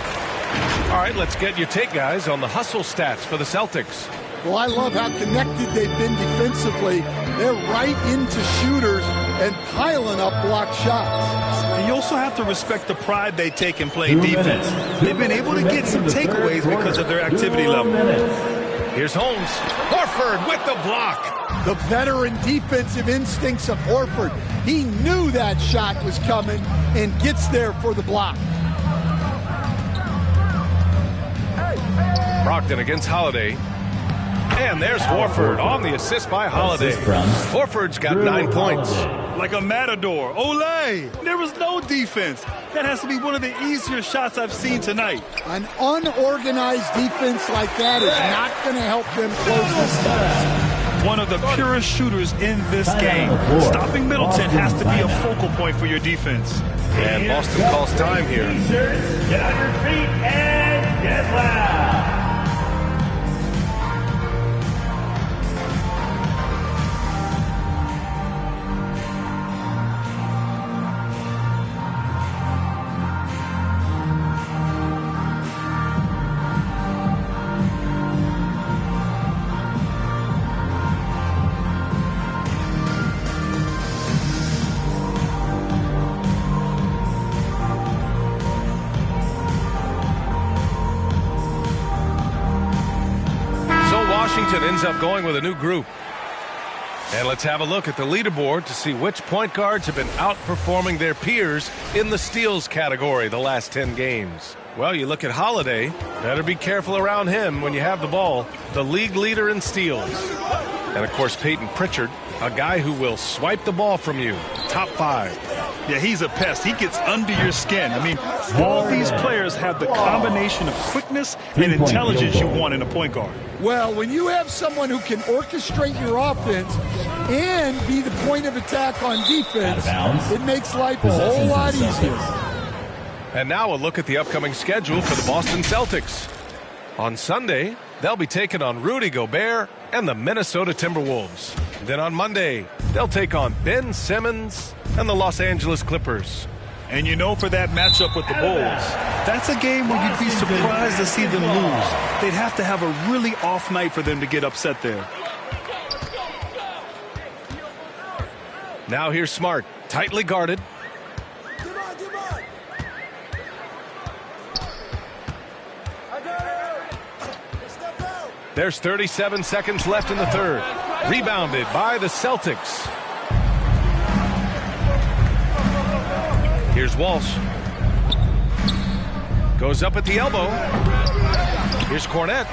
All right, let's get your take, guys, on the hustle stats for the Celtics. Well, I love how connected they've been defensively. They're right into shooters and piling up block shots. And you also have to respect the pride they take in playing defense. They've been able to get some takeaways because of their activity level. Here's Holmes. Horford with the block. The veteran defensive instincts of Horford. He knew that shot was coming and gets there for the block. Brogdon against Holiday. And there's Horford on the assist by Holiday. Horford's got 9 points. Like a matador. Olay! There was no defense. That has to be one of the easier shots I've seen tonight. An unorganized defense like that is not going to help them close this game. one of the purest shooters in this game. Stopping Middleton has to be a focal point for your defense. And Boston calls time here. Get on your feet and get loud. Washington ends up going with a new group. And let's have a look at the leaderboard to see which point guards have been outperforming their peers in the steals category the last 10 games. Well, you look at Holiday. Better be careful around him when you have the ball. The league leader in steals. And, of course, Peyton Pritchard, a guy who will swipe the ball from you. Top 5. Yeah, he's a pest. He gets under your skin. I mean, all these players have the combination of quickness and intelligence you want in a point guard. Well, when you have someone who can orchestrate your offense and be the point of attack on defense, it makes life a whole lot easier. And now a look at the upcoming schedule for the Boston Celtics. On Sunday, they'll be taking on Rudy Gobert and the Minnesota Timberwolves. Then on Monday, they'll take on Ben Simmons and the Los Angeles Clippers. And you know, for that matchup with the Bulls, that's a game where you'd be surprised to see them lose. They'd have to have a really off night for them to get upset there. Now here's Smart, tightly guarded. There's 37 seconds left in the third. Rebounded by the Celtics. Here's Walsh. Goes up at the elbow. Here's Cornette.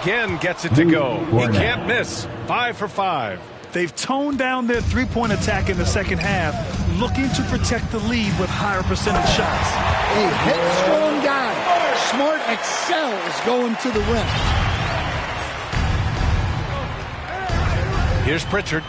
Again gets it to go. He can't miss. 5 for 5. They've toned down their three-point attack in the second half, looking to protect the lead with higher percentage shots. A headstrong guy. Smart excels going to the rim. Here's Pritchard.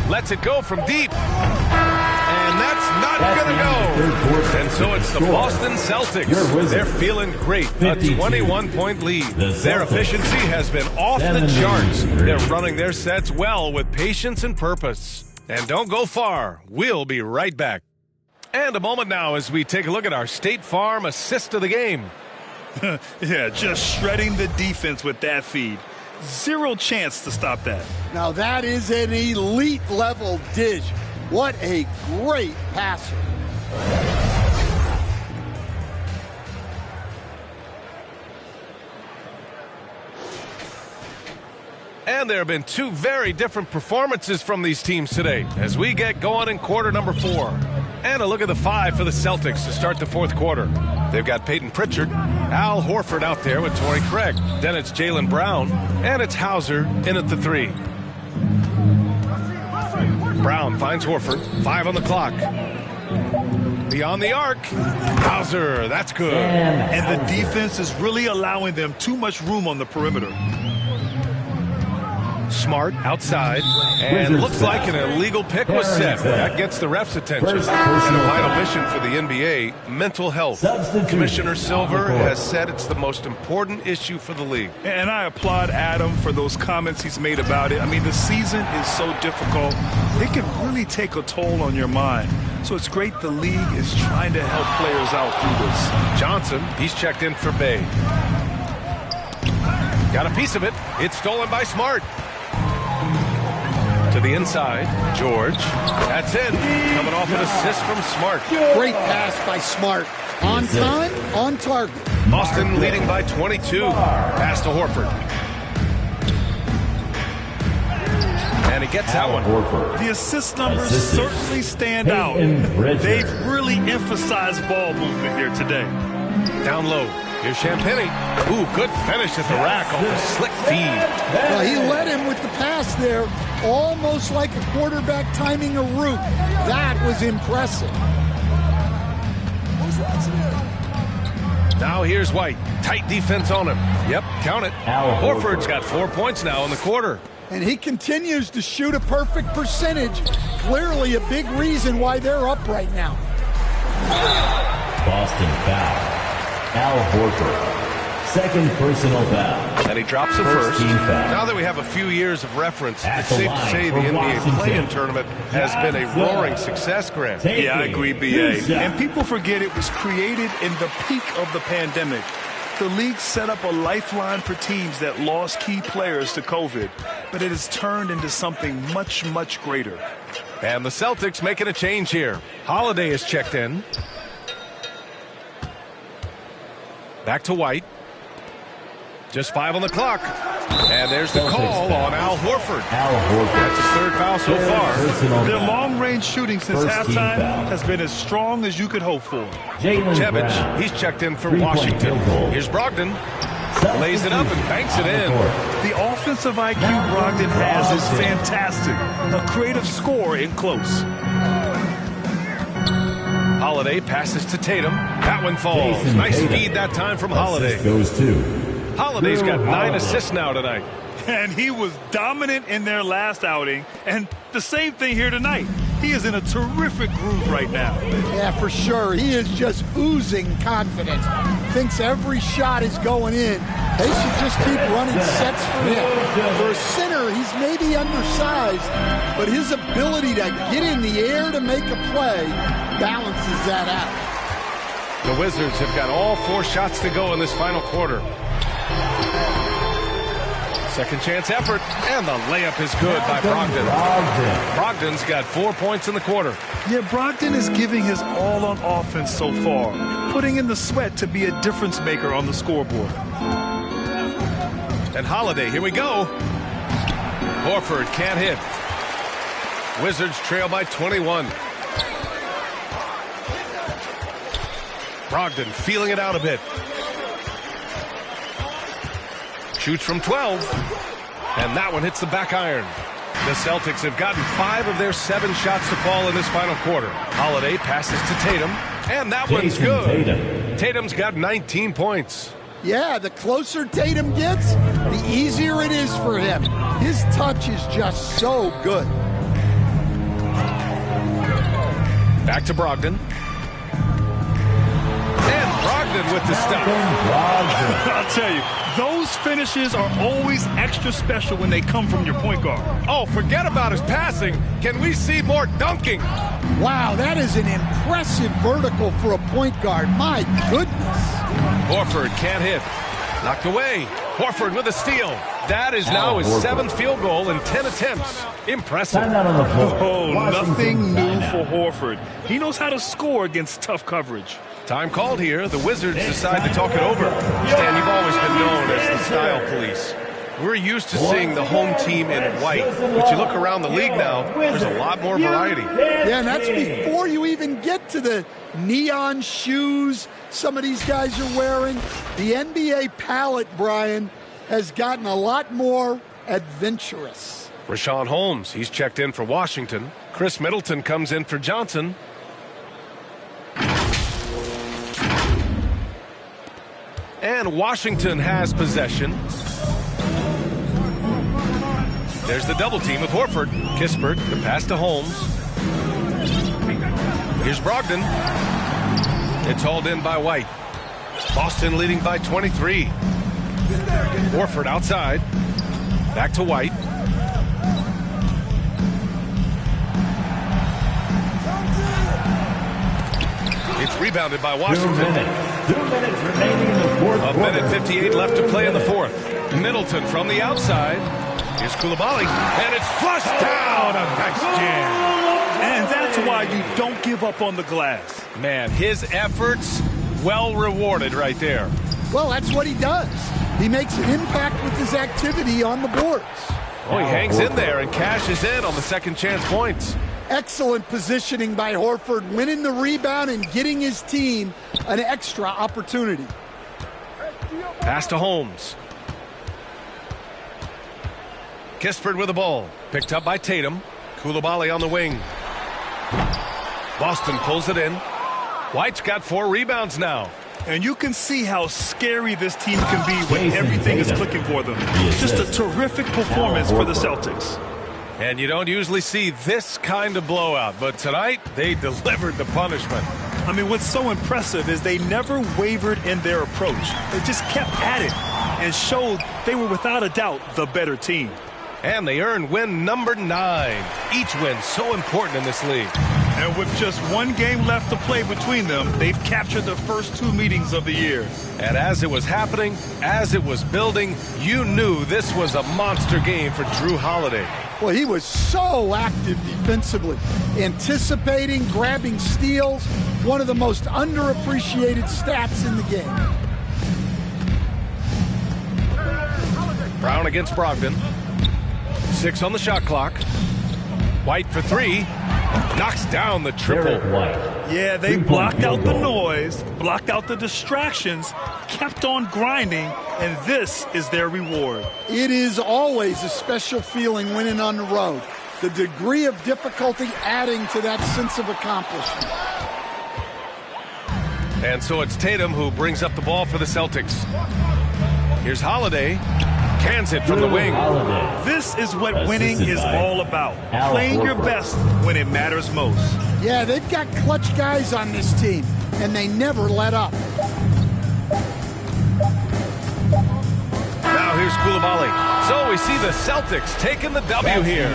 Lets it go from deep. And that's not going to go. And so it's the Boston Celtics. They're feeling great. A 21-point lead. Their efficiency has been off the charts. They're running their sets well with patience and purpose. And don't go far. We'll be right back. And a moment now as we take a look at our State Farm assist of the game. Yeah, just shredding the defense with that feed. Zero chance to stop that. Now that is an elite level dish. What a great passer. And there have been two very different performances from these teams today as we get going in quarter number 4. And a look at the 5 for the Celtics to start the fourth quarter. They've got Peyton Pritchard, Al Horford out there with Torrey Craig. Then it's Jaylen Brown, and it's Hauser in at the 3. Brown finds Horford, 5 on the clock. Beyond the arc, Hauser, that's good. And the defense is really allowing them too much room on the perimeter. Smart outside, and looks like an illegal pick was set. That gets the ref's attention. And a final mission for the NBA, mental health. Commissioner Silver has said it's the most important issue for the league. And I applaud Adam for those comments he's made about it. I mean, the season is so difficult. It can really take a toll on your mind. So it's great the league is trying to help players out through this. Johnson, he's checked in for Bay. Got a piece of it. It's stolen by Smart. To the inside, George. That's in. Coming off an assist from Smart. Great pass by Smart. On time, on target. Boston leading by 22. Pass to Horford. And he gets that one. The assist numbers certainly stand out. They've really emphasized ball movement here today. Down low. Here's Champagny. Ooh, good finish at the rack off a slick feed. Well, he led him with the pass there, almost like a quarterback timing a route. That was impressive. Now here's White. Tight defense on him. Yep, count it. Horford's got 4 points now in the quarter. And he continues to shoot a perfect percentage. Clearly a big reason why they're up right now. Boston foul. Al Horford. Second personal foul. And he drops it first. Now that we have a few years of reference, it's safe to say the NBA play-in tournament has been a roaring success, Grant. Yeah, I agree, BA. And people forget it was created in the peak of the pandemic. The league set up a lifeline for teams that lost key players to COVID, but it has turned into something much, much greater. And the Celtics making a change here. Holiday is checked in. Back to White. Just 5 on the clock. And there's the call on Al Horford. That's his third foul so far. Their long-range shooting since halftime has been as strong as you could hope for. Jevich, he's checked in for Washington. Here's Brogdon. Lays it up and banks it in. The offensive IQ Brogdon has is fantastic. A creative scorer in close. Holiday passes to Tatum. That one falls. Nice feed that time from Holiday. Goes to Holiday's got 9 assists now tonight. And he was dominant in their last outing. And the same thing here tonight. He is in a terrific groove right now. Yeah, for sure. He is just oozing confidence. Thinks every shot is going in. They should just keep running sets for him. For a center, he's maybe undersized, but his ability to get in the air to make a play balances that out. The Wizards have got all 4 shots to go in this final quarter. Second chance effort, and the layup is good by Brogdon. Brogdon's got 4 points in the quarter. Yeah, Brogdon is giving his all on offense so far, putting in the sweat to be a difference maker on the scoreboard. And Holiday, here we go. Horford can't hit. Wizards trail by 21. Brogdon feeling it out a bit. Shoots from 12, and that one hits the back iron. The Celtics have gotten 5 of their 7 shots to fall in this final quarter. Holiday passes to Tatum, and that one's good. Tatum's got 19 points. Yeah, the closer Tatum gets, the easier it is for him. His touch is just so good. Back to Brogdon. And Brogdon with the stuff. I'll tell you, those finishes are always extra special when they come from your point guard. Oh, forget about his passing. Can we see more dunking? Wow, that is an impressive vertical for a point guard. My goodness. Horford can't hit. Knocked away. Horford with a steal. That is now his 7th field goal in 10 attempts. Impressive. Oh, nothing new for Horford. He knows how to score against tough coverage. Time called here. The Wizards decide to talk it over. Stan, you've always been known as the style police. We're used to seeing the home team in white, but you look around the league now, there's a lot more variety. Yeah, and that's before you even get to the neon shoes some of these guys are wearing. The NBA palette, Brian, has gotten a lot more adventurous. Rashawn Holmes, he's checked in for Washington. Chris Middleton comes in for Johnson. And Washington has possession. There's the double team with Horford. Kispert, the pass to Holmes. Here's Brogdon. It's hauled in by White. Boston leading by 23. Horford outside. Back to White. It's rebounded by Washington. 2 minutes remaining in the fourth quarter. 1:58 left to play in the fourth. Middleton from the outside. Here's Koulibaly, and it's flushed down. A nice jam. And that's why you don't give up on the glass. Man, his efforts well rewarded right there. Well, that's what he does. He makes an impact with his activity on the boards. Oh, he hangs in there and cashes in on the second chance points. Excellent positioning by Horford, winning the rebound and getting his team an extra opportunity. Pass to Holmes. Kispert with the ball. Picked up by Tatum. Koulibaly on the wing. Boston pulls it in. White's got 4 rebounds now. And you can see how scary this team can be when everything is clicking for them. Just a terrific performance for the Celtics. And you don't usually see this kind of blowout, but tonight they delivered the punishment. I mean, what's so impressive is they never wavered in their approach. They just kept at it and showed they were without a doubt the better team. And they earned win number 9. Each win so important in this league. And with just one game left to play between them, they've captured the first 2 meetings of the year. And as it was happening, as it was building, you knew this was a monster game for Drew Holiday. Well, he was so active defensively, anticipating, grabbing steals, one of the most underappreciated stats in the game. Brown against Brogdon. 6 on the shot clock. White for 3. Knocks down the triple. Yeah, they blocked out the noise, blocked out the distractions, kept on grinding, and this is their reward. It is always a special feeling winning on the road. The degree of difficulty adding to that sense of accomplishment. And so it's Tatum who brings up the ball for the Celtics. Here's Holiday. Cans it from the wing. This is what winning is all about. Playing your best when it matters most. Yeah, they've got clutch guys on this team, and they never let up. Now here's Koulibaly. So we see the Celtics taking the W here.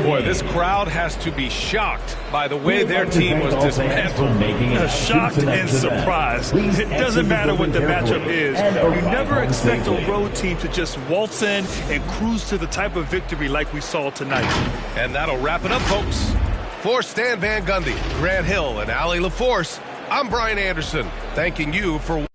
Boy, this crowd has to be shocked by the way their team was dismantled. Shocked and surprised. It doesn't matter what the matchup is. You never expect a road team to just waltz in and cruise to the type of victory like we saw tonight. And that'll wrap it up, folks. For Stan Van Gundy, Grant Hill, and Allie LaForce, I'm Brian Anderson, thanking you for